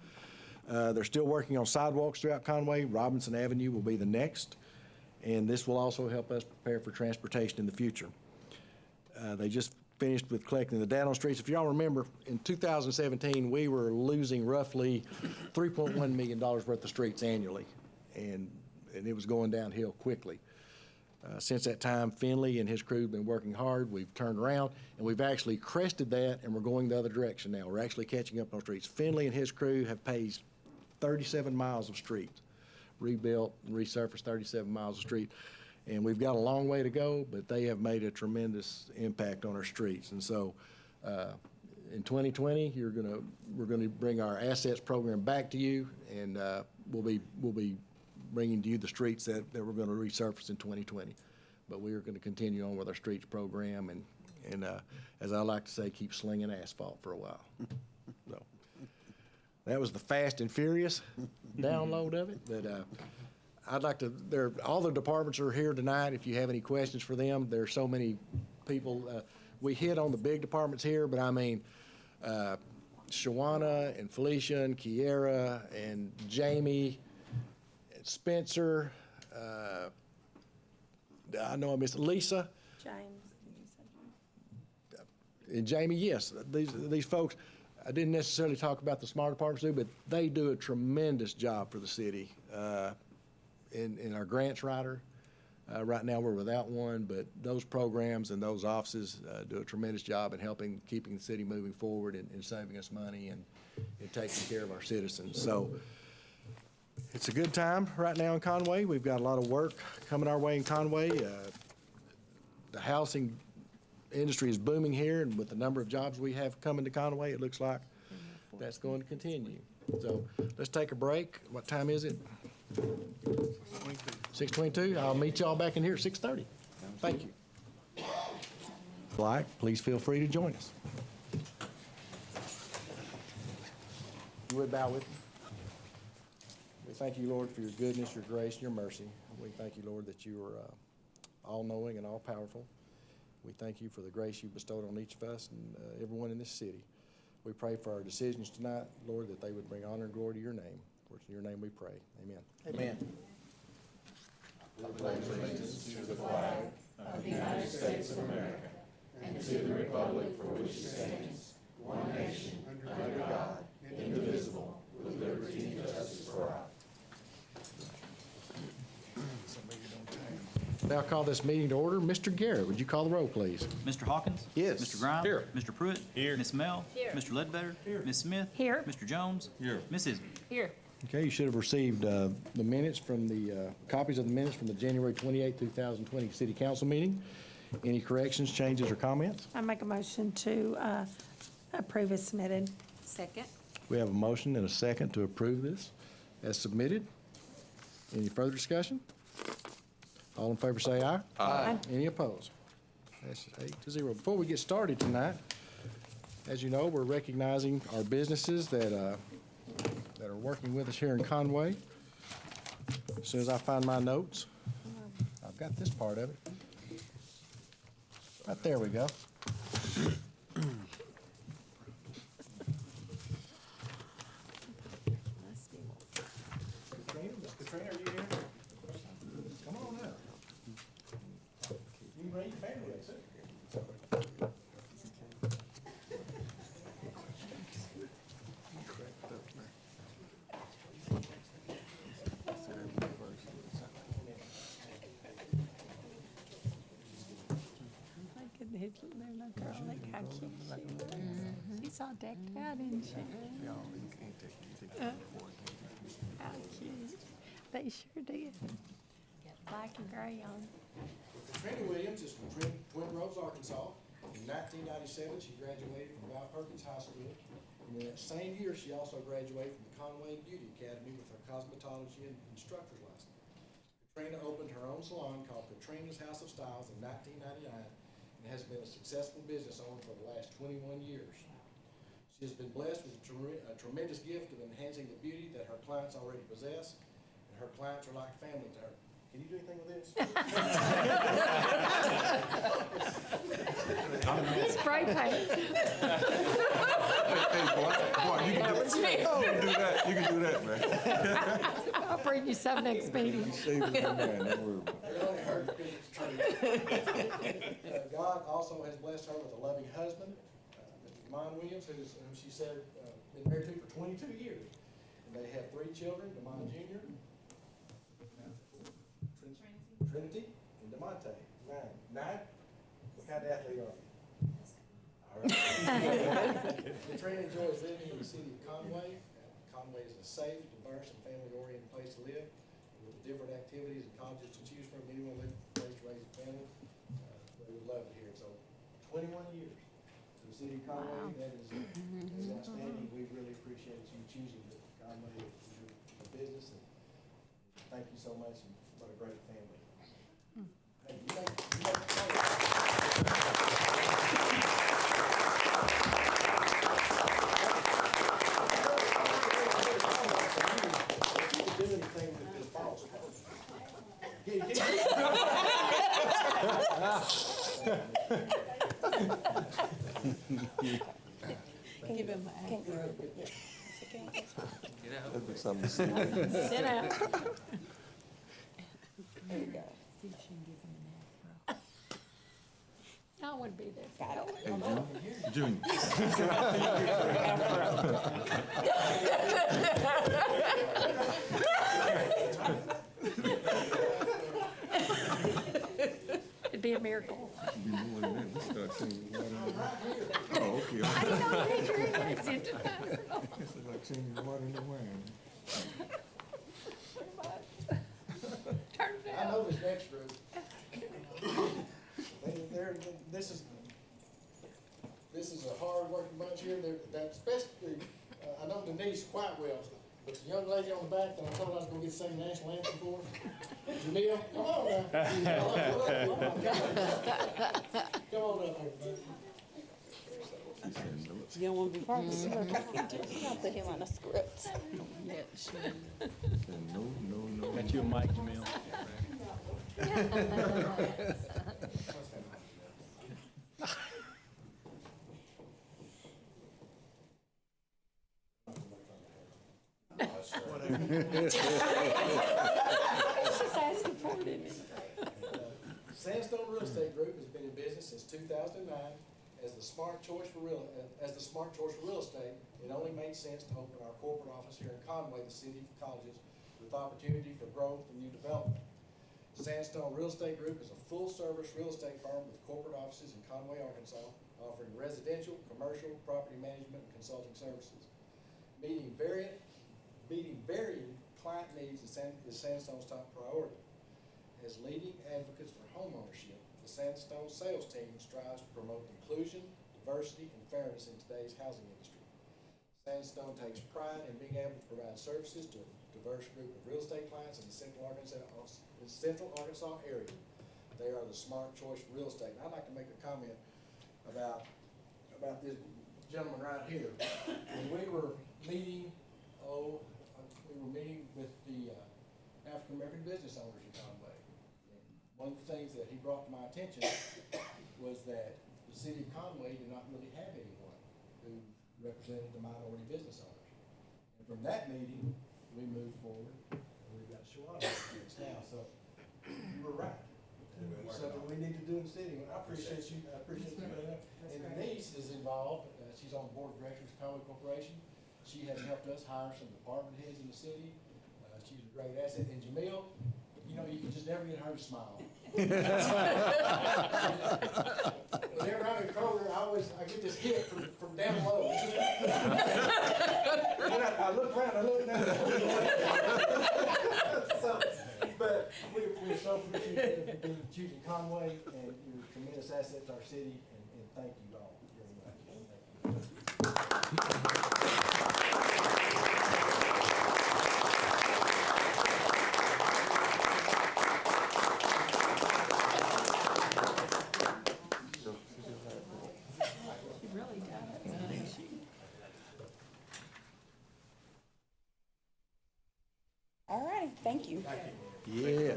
They're still working on sidewalks throughout Conway. Robinson Avenue will be the next, and this will also help us prepare for transportation in the future. They just finished with collecting the data on streets. If y'all remember, in 2017, we were losing roughly $3.1 million worth of streets annually, and it was going downhill quickly. Since that time, Finley and his crew have been working hard. We've turned around, and we've actually crested that, and we're going the other direction now. We're actually catching up on streets. Finley and his crew have paved 37 miles of streets, rebuilt and resurfaced 37 miles of street. And we've got a long way to go, but they have made a tremendous impact on our streets. And so in 2020, we're gonna bring our assets program back to you, and we'll be bringing to you the streets that we're going to resurface in 2020. But we are going to continue on with our streets program and as I like to say, keep slinging asphalt for a while. So that was the fast and furious download of it. But I'd like to, all the departments are here tonight. If you have any questions for them, there's so many people. We hit on the big departments here, but I mean, Shawana and Felicia and Kiera and Jamie, Spencer, I know I missed Lisa. And Jamie, yes, these folks, I didn't necessarily talk about the smart departments too, but they do a tremendous job for the city. In our grants writer, right now we're without one, but those programs and those offices do a tremendous job in helping keeping the city moving forward and saving us money and taking care of our citizens. So it's a good time right now in Conway. We've got a lot of work coming our way in Conway. The housing industry is booming here, and with the number of jobs we have coming to Conway, it looks like that's going to continue. So let's take a break. What time is it? 6:22. I'll meet y'all back in here at 6:30. Thank you. Please feel free to join us. You would bow with me? We thank you, Lord, for your goodness, your grace, and your mercy. We thank you, Lord, that you are all-knowing and all-powerful. We thank you for the grace you bestowed on each of us and everyone in this city. We pray for our decisions tonight, Lord, that they would bring honor and glory to your name. For it's in your name we pray. Amen. Amen. Now call this meeting to order. Mr. Garrett, would you call the roll, please? Mr. Hawkins? Yes. Mr. Grimes? Here. Mr. Pruitt? Here. Ms. Mel? Here. Mr. Ledbetter? Here. Ms. Smith? Here. Mr. Jones? Here. Ms. Isby? Here. Okay, you should have received the minutes from the, copies of the minutes from the January 28, 2020 City Council meeting. Any corrections, changes, or comments? I make a motion to approve as submitted. Second. We have a motion and a second to approve this as submitted. Any further discussion? All in favor say aye. Aye. Any opposed? That's 8-0. Before we get started tonight, as you know, we're recognizing our businesses that are working with us here in Conway. As soon as I find my notes, I've got this part of it. Right there we go. Katrina, Miss Katrina, are you here? Come on up. You can bring your family, that's it. My goodness, there's no girl like how cute she is. She's all decked out, isn't she? How cute. They sure did. Black and gray on. Katrina Williams is from Twin Groves, Arkansas. In 1997, she graduated from Val Perkins High School. And in that same year, she also graduated from the Conway Beauty Academy with her cosmetology and instructor's license. Katrina opened her own salon called Katrina's House of Styles in 1999 and has been a successful business owner for the last 21 years. She has been blessed with a tremendous gift of enhancing the beauty that her clients already possess, and her clients are like family to her. Can you do anything with this? Spray paint. You can do that, man. I'll bring you some next meeting. Save it in there, don't worry about it. It only hurts because it's true. God also has blessed her with a loving husband, Mr. Demond Williams, whom she said been married to for 22 years. And they have 3 children, Demond Jr., Trinity, and DeMonte. 9. What kind of athlete are you? All right. Katrina enjoys living in the city of Conway. Conway is a safe, diverse, and family-oriented place to live, with the different activities and colleges to choose from. Anyone looking for a place to raise a family, they would love it here. So, 21 years to the city of Conway. That is outstanding. We really appreciate you choosing Conway as your business. And thank you so much, and what a great family. Hey, you make do anything with this boss. Give him That'd be something to see. Sit down. I would be there. Hey, Junior. It'd be a miracle. Be more than that. We start seeing water in the. Oh, okay. I didn't know you had your accent. It's like seeing water in the wine. Turn it I down. know this next group. This is a hard-working bunch here. That especially, I know Denise quite well, but the young lady on the back that I told I was gonna get to sing the national anthem for, Jamil, come on now. Come on up, everybody. You don't want to be part of it. I'll put him on a script. No, no, no. Got you a mic, Jamil. She's asking for it, isn't it? Sandstone Real Estate Group has been in business since 2009. As the smart choice for real estate, it only made sense to open our corporate office here in Conway, the city of colleges, with opportunity for growth and new development. Sandstone Real Estate Group is a full-service real estate firm with corporate offices in Conway, Arkansas, offering residential, commercial, property management, and consulting services. Meeting varying client needs is Sandstone's top priority. As leading advocates for homeownership, the Sandstone sales team strives to promote inclusion, diversity, and fairness in today's housing industry. Sandstone takes pride in being able to provide services to a diverse group of real estate clients in the Central Arkansas area. They are the smart choice for real estate. And I'd like to make a comment about this gentleman right here. When we were meeting with the African American business owners in Conway. One of the things that he brought to my attention was that the city of Conway did not really have anyone who represented the minority business owners. And from that meeting, we moved forward, and we've got Shawana now, so you were right. Something we need to do in the city. I appreciate you bringing it up. And Denise is involved, she's on the board of directors of Conway Corporation. She has helped us hire some department heads in the city. She's a great asset. And Jamil, you know, you can just never get her to smile. Whenever I'm in Kroger, I get this hit from down low. And I look around, I look down. But we're so appreciative for choosing Conway, and you're a tremendous asset to our city, and thank you all very much. She really does, doesn't she? All right, thank you. Yeah.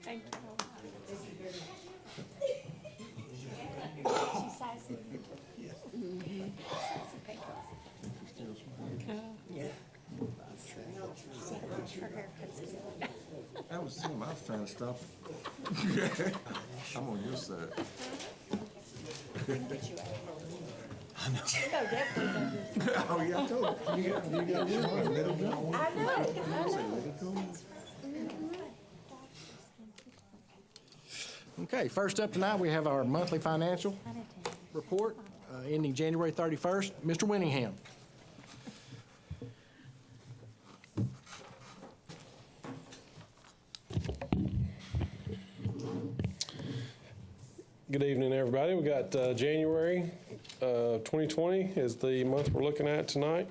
Thank you. She says it. I was seeing, I was trying to stop it. I'm on your side. Oh, yeah, I told you. You got let it go. I know. Say, let it go. Okay, first up tonight, we have our monthly financial report ending January 31st. Mr. Winningham. Good evening, everybody. We got January 2020 is the month we're looking at tonight.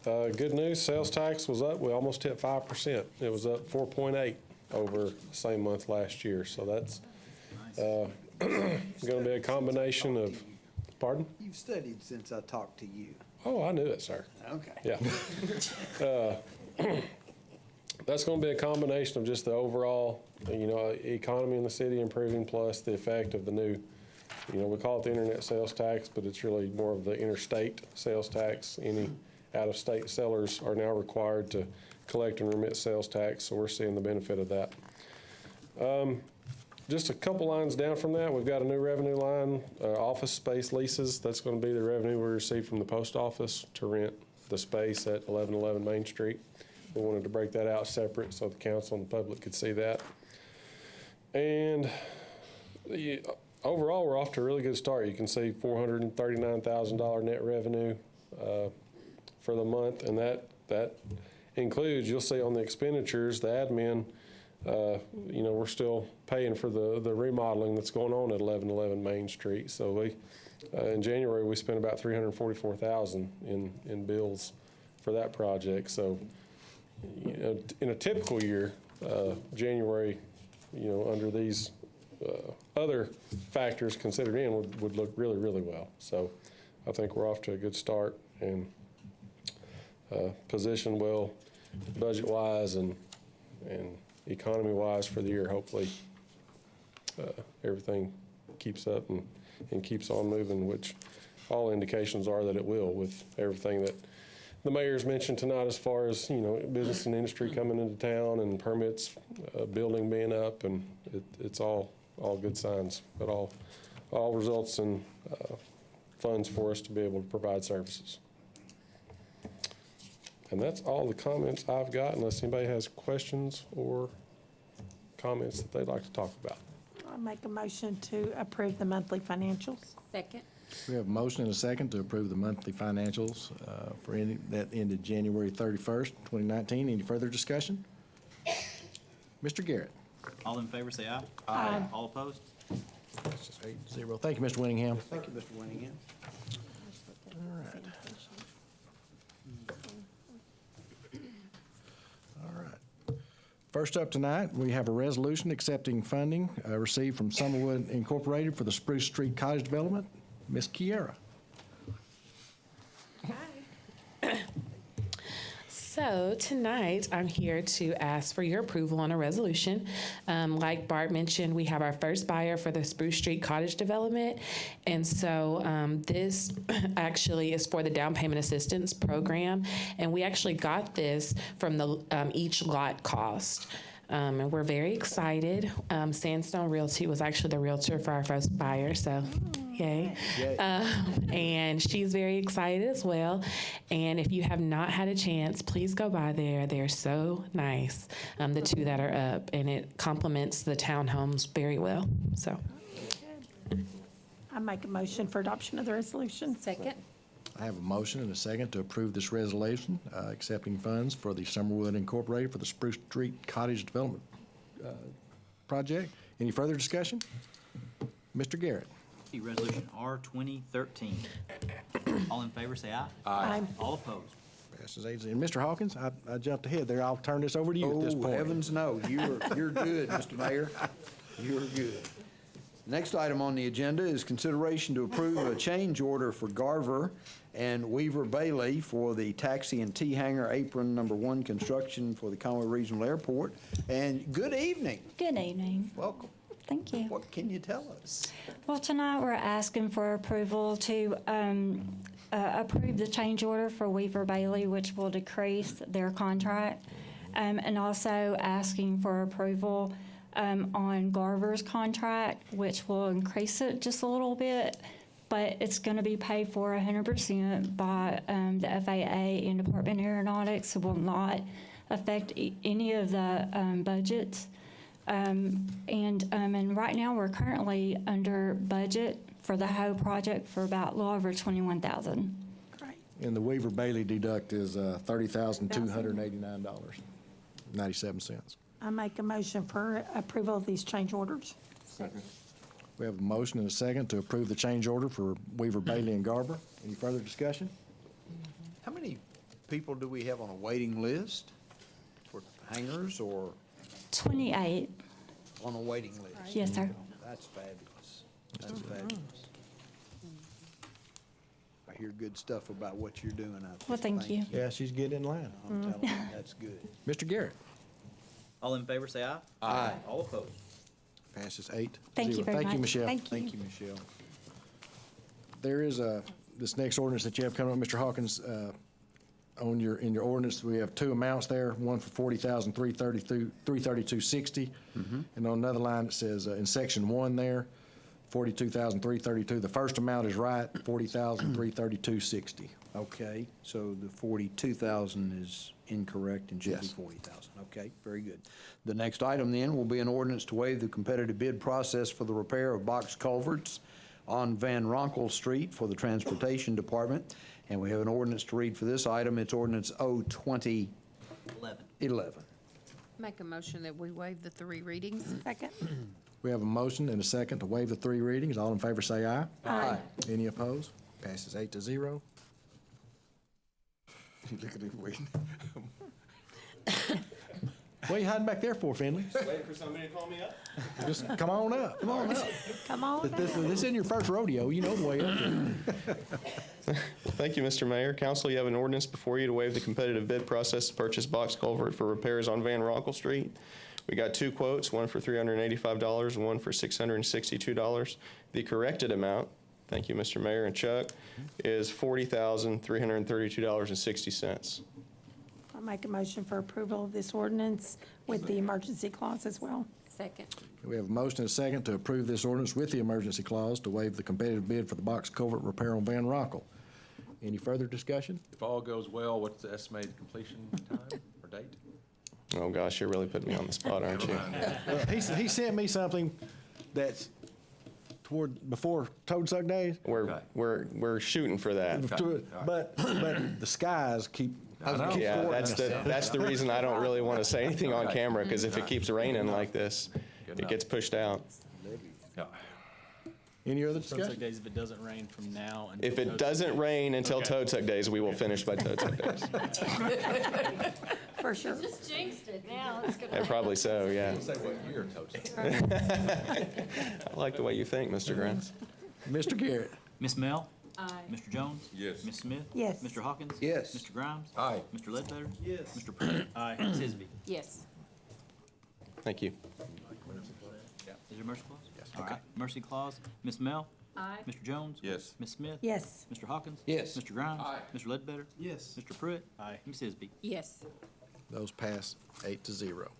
Good news, sales tax was up. We almost hit 5%. It was up 4.8 over the same month last year. So that's going to be a combination of, pardon? You've studied since I talked to you. Oh, I knew it, sir. Okay. Yeah. That's going to be a combination of just the overall, economy in the city improving, plus the effect of the new, we call it the internet sales tax, but it's really more of the interstate sales tax. Any out-of-state sellers are now required to collect and remit sales tax, so we're seeing the benefit of that. Just a couple lines down from that, we've got a new revenue line, office space leases. That's going to be the revenue we received from the post office to rent the space at 1111 Main Street. We wanted to break that out separate so the council and the public could see that. And overall, we're off to a really good start. You can see $439,000 net revenue for the month, and that includes, you'll see on the expenditures, the admin, we're still paying for the remodeling that's going on at 1111 Main Street. So in January, we spent about $344,000 in bills for that project. So, in a typical year, January, under these other factors considered in would look really, really well. So I think we're off to a good start and positioned well budget-wise and economy-wise for the year. Hopefully, everything keeps up and keeps on moving, which all indications are that it will, with everything that the mayor's mentioned tonight as far as, business and industry coming into town and permits, building being up, and it's all good signs. But all results in funds for us to be able to provide services. And that's all the comments I've got, unless anybody has questions or comments that they'd like to talk about. I'll make a motion to approve the monthly financials. Second. We have a motion and a second to approve the monthly financials that ended January 31st, 2019. Any further discussion? Mr. Garrett. All in favor, say aye. Aye. All opposed? That's just 8-0. Thank you, Mr. Winningham. Thank you, Mr. Winningham. All right. All right. First up tonight, we have a resolution accepting funding received from Summerwood Incorporated for the Spruce Street Cottage Development. Ms. Kiera. So tonight, I'm here to ask for your approval on a resolution. Like Bart mentioned, we have our first buyer for the Spruce Street Cottage development. And so this actually is for the down payment assistance program. And we actually got this from the each lot cost. And we're very excited. Sandstone Realty was actually the realtor for our first buyer, so yay. And she's very excited as well. And if you have not had a chance, please go by there. They're so nice, the two that are up, and it complements the townhomes very well. So, I make a motion for adoption of the resolution. second. I have a motion and a second to approve this resolution accepting funds for the Summerwood Incorporated for the Spruce Street Cottage Development project. Any further discussion? Mr. Garrett. Resolution R 2013. All in favor, say aye. Aye. All opposed? Passes 8-0. And Mr. Hawkins, I jumped ahead there. I'll turn this over to you at this Oh, point. heavens no, you're good, Mr. Mayor. You're good. Next item on the agenda is consideration to approve a change order for Garver and Weaver Bailey for the taxi and T-hanger apron #1 construction for the Conway Regional Airport. And good evening. Good evening. Welcome. Thank you. What can you tell us? Well, tonight we're asking for approval to approve the change order for Weaver Bailey, which will decrease their contract, and also asking for approval on Garver's contract, which will increase it just a little bit, but it's going to be paid for 100% by the FAA and Department of Aeronautics. It will not affect any of the budgets. And right now we're currently under budget for the whole project for about a little over $21,000. Great. And the Weaver Bailey deduct is $30,289.97. I make a motion for approval of these change orders. Second. We have a motion and a second to approve the change order for Weaver Bailey and Garber. Any further discussion? How many people do we have on a waiting list for hangers or 28. on a waiting list? Yes, sir. That's fabulous. That's fabulous. I hear good stuff about what you're doing out there. Well, thank you. Yeah, she's getting in line. I'm telling you, that's good. Mr. Garrett. All in favor, say aye. Aye. All opposed? Passes 8-0. Thank you very Thank you, much. Michelle. Thank you. Thank you, Michelle. There is this next ordinance that you have coming up, Mr. Hawkins. In your ordinance, we have two amounts there, one for $40,332.60. And on another line, it says in section 1 there, $42,332. The first amount is right, $40,332.60. Okay, so the 42,000 is incorrect and should be Yes. 40,000. Okay, very good. The next item then will be an ordinance to waive the competitive bid process for the repair of box culverts on Van Ronkel Street for the Transportation Department. And we have an ordinance to read for this item. It's ordinance 02011. Make a motion that we waive the 3 readings. Second. We have a motion and a second to waive the 3 readings. All in favor say aye. Aye. Any opposed? Passes 8-0. Look at him waiting. What are you hiding back there for, Finley? Waiting for somebody to call me up? Just come on up, come on up. Come on This down. isn't your first rodeo, you know the way up there. Well, thank you, Mr. Mayor. Council, you have an ordinance before you to waive the competitive bid process to purchase box culvert for repairs on Van Rockle Street. We got two quotes, one for $385 and one for $662. The corrected amount, thank you, Mr. Mayor and Chuck, is $40,332.60. I'll make a motion for approval of this ordinance with the emergency clause as well. Second. We have a motion and a second to approve this ordinance with the emergency clause to waive the competitive bid for the box culvert repair on Van Rockle. Any further discussion? If all goes well, what's the estimated completion time or date? Oh, gosh, you're really putting me on the spot, aren't you? He sent me something that's before Toad Suck Days. We're shooting for that. But the skies keep. Yeah, that's the reason I don't really want to say anything on camera, because if it keeps raining like this, it gets pushed out. Yeah. Any other So it's like discussion? days if it doesn't rain from now until. If it doesn't rain until Toad Suck Days, we will finish by Toad Suck Days. For sure. Just jinxed it now. It's gonna. Probably so, yeah. Say what year, Coach? I like the way you think, Mr. Grants. Mr. Garrett? Ms. Mel? Aye. Mr. Jones? Yes. Ms. Smith? Yes. Mr. Hawkins? Yes. Mr. Grimes? Aye. Mr. Ledbetter? Yes. Mr. Pruitt? Aye. Ms. Isby? Yes. Thank you. Is there a mercy clause? Yes. All right, mercy clause. Ms. Mel? Aye. Mr. Jones? Yes. Ms. Smith? Yes. Mr. Hawkins? Yes. Mr. Grimes? Aye. Mr. Ledbetter? Yes. Mr. Pruitt? Aye. Ms. Isby? Yes. Those pass 8-0.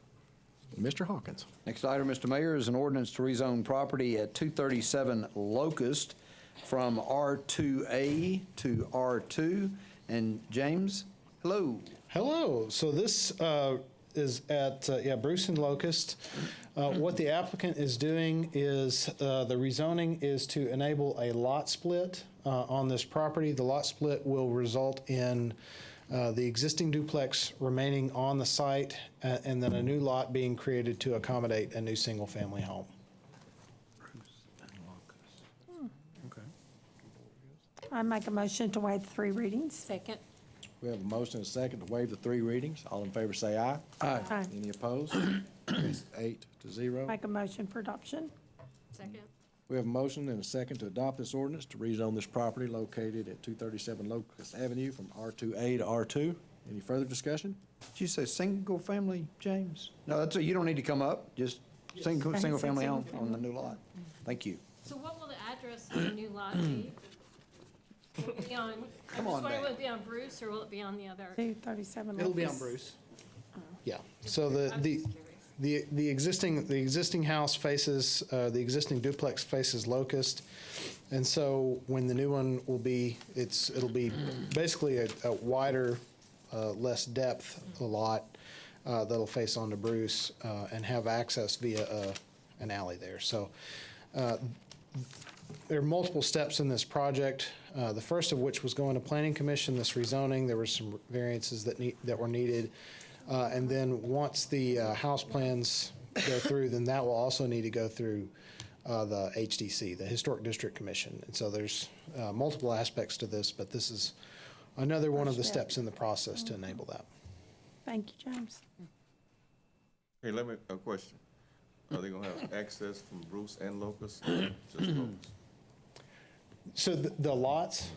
Mr. Hawkins? Next item, Mr. Mayor, is an ordinance to rezone property at 237 Locust from R2A to R2. And James, hello. Hello. So this is at Bruce and Locust. What the applicant is doing is the rezoning is to enable a lot split on this property. The lot split will result in the existing duplex remaining on the site and then a new lot being created to accommodate a new single-family home. I make a motion to waive 3 readings. Second. We have a motion and a second to waive the 3 readings. All in favor say aye. Aye. Aye. Any opposed? It's 8-0. Make a motion for adoption. Second. We have a motion and a second to adopt this ordinance to rezone this property located at 237 Locust Avenue from R2A to R2. Any further discussion? Did you say single family, James? No, you don't need to come up, just single family home on the new lot. Thank you. So what will the address of the new lot be? Will it be on, I'm just on wondering, now. will it be on Bruce or will it be on the other? 237 It'll be on Locust. Bruce. Yeah. So the existing house faces, the existing duplex faces Locust. And so when the new one will be, it'll be basically a wider, less depth lot that'll face onto Bruce and have access via an alley there. So there are multiple steps in this project. The first of which was going to Planning Commission, this rezoning. There were some variances that were needed. And then once the house plans go through, then that will also need to go through the HDC, the Historic District Commission. And so there's multiple aspects to this, but this is another one of the steps in the process to enable that. Thank you, James. Hey, a question. Are they gonna have access from Bruce and Locust? Just Locust? So the lots,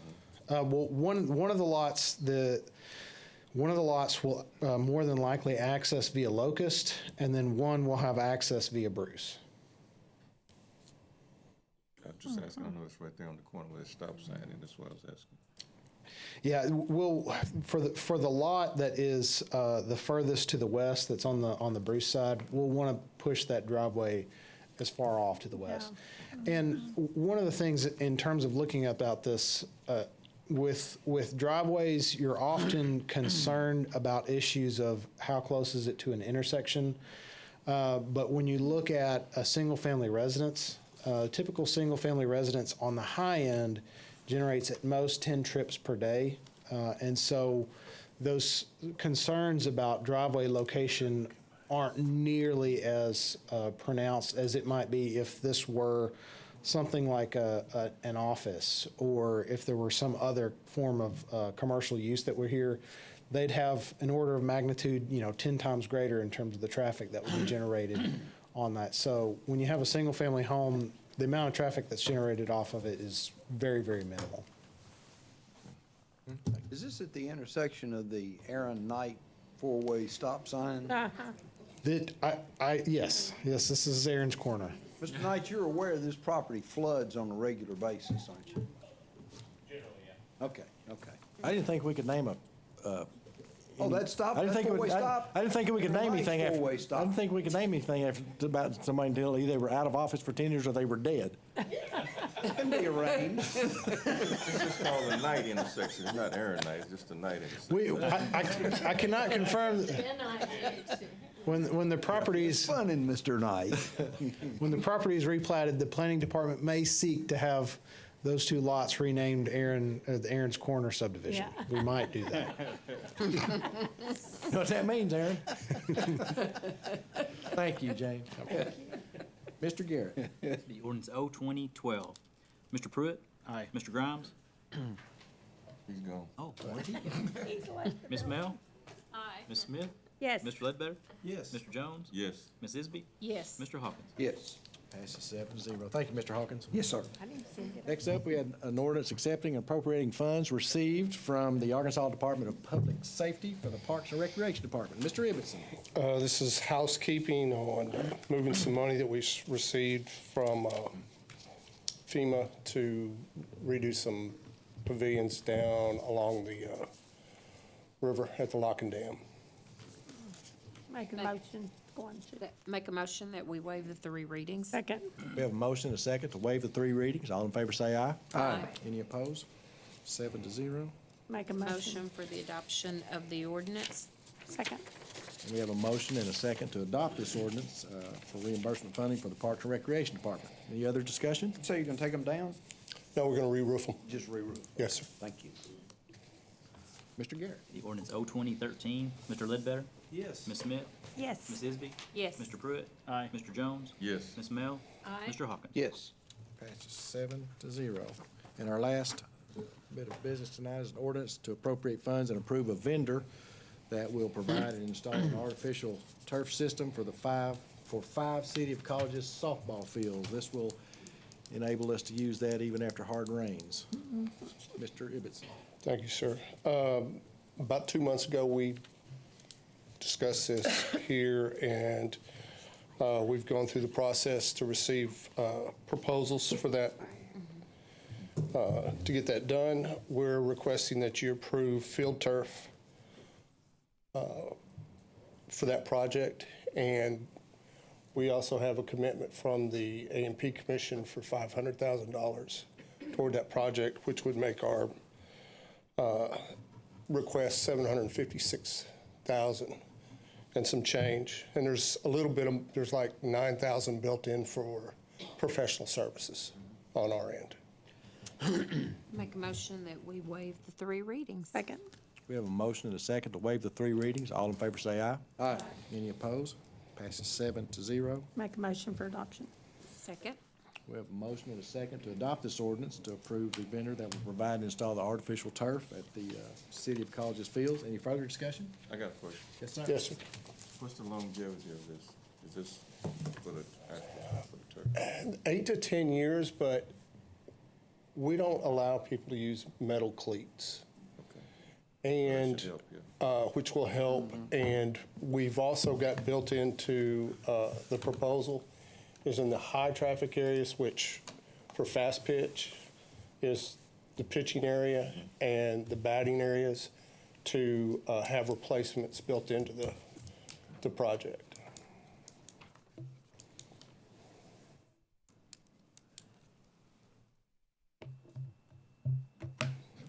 well, one of the lots will more than likely access via Locust, and then one will have access via Bruce. I'm just asking, I know it's right there on the corner where the stop sign, and that's what I was asking. Yeah, we'll for the lot that is the furthest to the west, that's on the Bruce side, we'll want to push that driveway as far off to the west. And one of the things in terms of looking about this, with driveways, you're often concerned about issues of how close is it to an intersection. But when you look at a single-family residence, typical single-family residence on the high end generates at most 10 trips per day. And so those concerns about driveway location aren't nearly as pronounced as it might be if this were something like an office, or if there were some other form of commercial use that were here. they'd have an order of magnitude, 10 times greater in terms of the traffic that would be generated on that. So when you have a single-family home, the amount of traffic that's generated off of it is very, very minimal. Is this at the intersection of the Aaron Knight four-way stop sign? Yes, this is Aaron's Corner. Mr. Knight, you're aware this property floods on a regular basis, aren't you? Generally, yeah. Okay. I didn't think we could name a. That stop, I didn't that think four-way stop? I didn't think we could name anything after. Four-way stop. I didn't think we could name anything about somebody until either they were out of office for 10 years or they were dead. Can be arranged. It's just called the Knight intersection. It's not Aaron Knight, it's just the Knight intersection. I cannot confirm. When the properties Fun in Mr. Knight. when the property is replatted, the planning department may seek to have those two lots renamed the Aaron's Corner subdivision. Yeah. We might do that. You know what that means, Aaron? Thank you, James. Mr. Garrett. The ordinance 02012. Mr. Pruitt? Aye. Mr. Grimes? He's gone. Oh, Ms. Mel? Aye. Ms. Smith? Yes. Mr. Ledbetter? Yes. Mr. Jones? Yes. Ms. Isby? Yes. Mr. Hawkins? Yes. Passes 7-0. Thank you, Mr. Hawkins. Yes, sir. I didn't see it. Next up, we had an ordinance accepting and appropriating funds received from the Arkansas Department of Public Safety for the Parks and Recreation Department. Mr. Ibbotson. This is housekeeping on moving some money that we received from FEMA to redo some pavilions down along the river at the Lock and Dam. Make a motion, going to. Make a motion that we waive the 3 readings. Second. We have a motion and a second to waive the 3 readings. All in favor say aye. Aye. Any opposed? 7-0. Make a motion. Motion for the adoption of the ordinance. Second. And we have a motion and a second to adopt this ordinance for reimbursement funding for the Parks and Recreation Department. Any other discussion? So you're gonna take them down? No, we're going to re-roof them. Just re-roof? Yes, sir. Thank you. Mr. Garrett. The ordinance 02013. Mr. Ledbetter? Yes. Ms. Smith? Yes. Ms. Isby? Yes. Mr. Pruitt? Aye. Mr. Jones? Yes. Ms. Mel? Aye. Mr. Hawkins? Yes. Passes 7-0. And our last bit of business tonight is an ordinance to appropriate funds and approve a vendor that will provide and install an artificial turf system for five City of Colleges softball fields. This will enable us to use that even after hard rains. Mr. Ibbotson. Thank you, sir. About 2 months ago, we discussed this here, and we've gone through the process to receive proposals for that. To get that done, we're requesting that you approve field turf for that project, and we also have a commitment from the A&P Commission for $500,000 toward that project, which would make our request $756,000 and some change. And there's a little bit of, there's like $9,000 built in for professional services on our end. Make a motion that we waive the 3 readings. Second. We have a motion and a second to waive the 3 readings. All in favor say aye. Aye. Any opposed? Passes 7-0. Make a motion for adoption. Second. We have a motion and a second to adopt this ordinance to approve the vendor that will provide and install the artificial turf at the City of Colleges fields. Any further discussion? I got a question. Yes, sir. Yes, sir. What's the longevity of this? Is this for the turf? 8 to 10 years, but we don't allow people to use metal cleats. And, That should help, yeah. which will help. And we've also got built into the proposal is in the high traffic areas, which for fast pitch is the pitching area and the batting areas, to have replacements built into the project.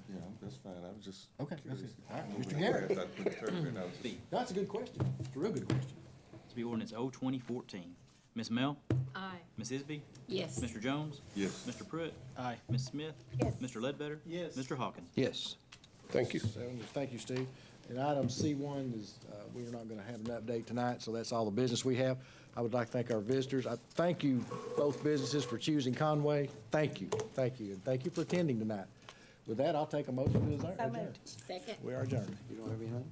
Yeah, that's fine. I was just Okay, that's curious. it. All right, Moving Mr. Garrett. forward, I put the turf in, I was just- That's a good question. It's a real good question. This will be ordinance 02014. Ms. Mel? Aye. Ms. Isby? Yes. Mr. Jones? Yes. Mr. Pruitt? Aye. Ms. Smith? Yes. Mr. Ledbetter? Yes. Mr. Hawkins? Yes. Thank you. Thank you, Steve. And item C1 is, we are not going to have an update tonight, so that's all the business we have. I would like to thank our visitors. I thank you, both businesses, for choosing Conway. Thank you, and thank you for attending tonight. With that, I'll take a motion to adjourn. So moved. Second. We are adjourned. You don't have anything?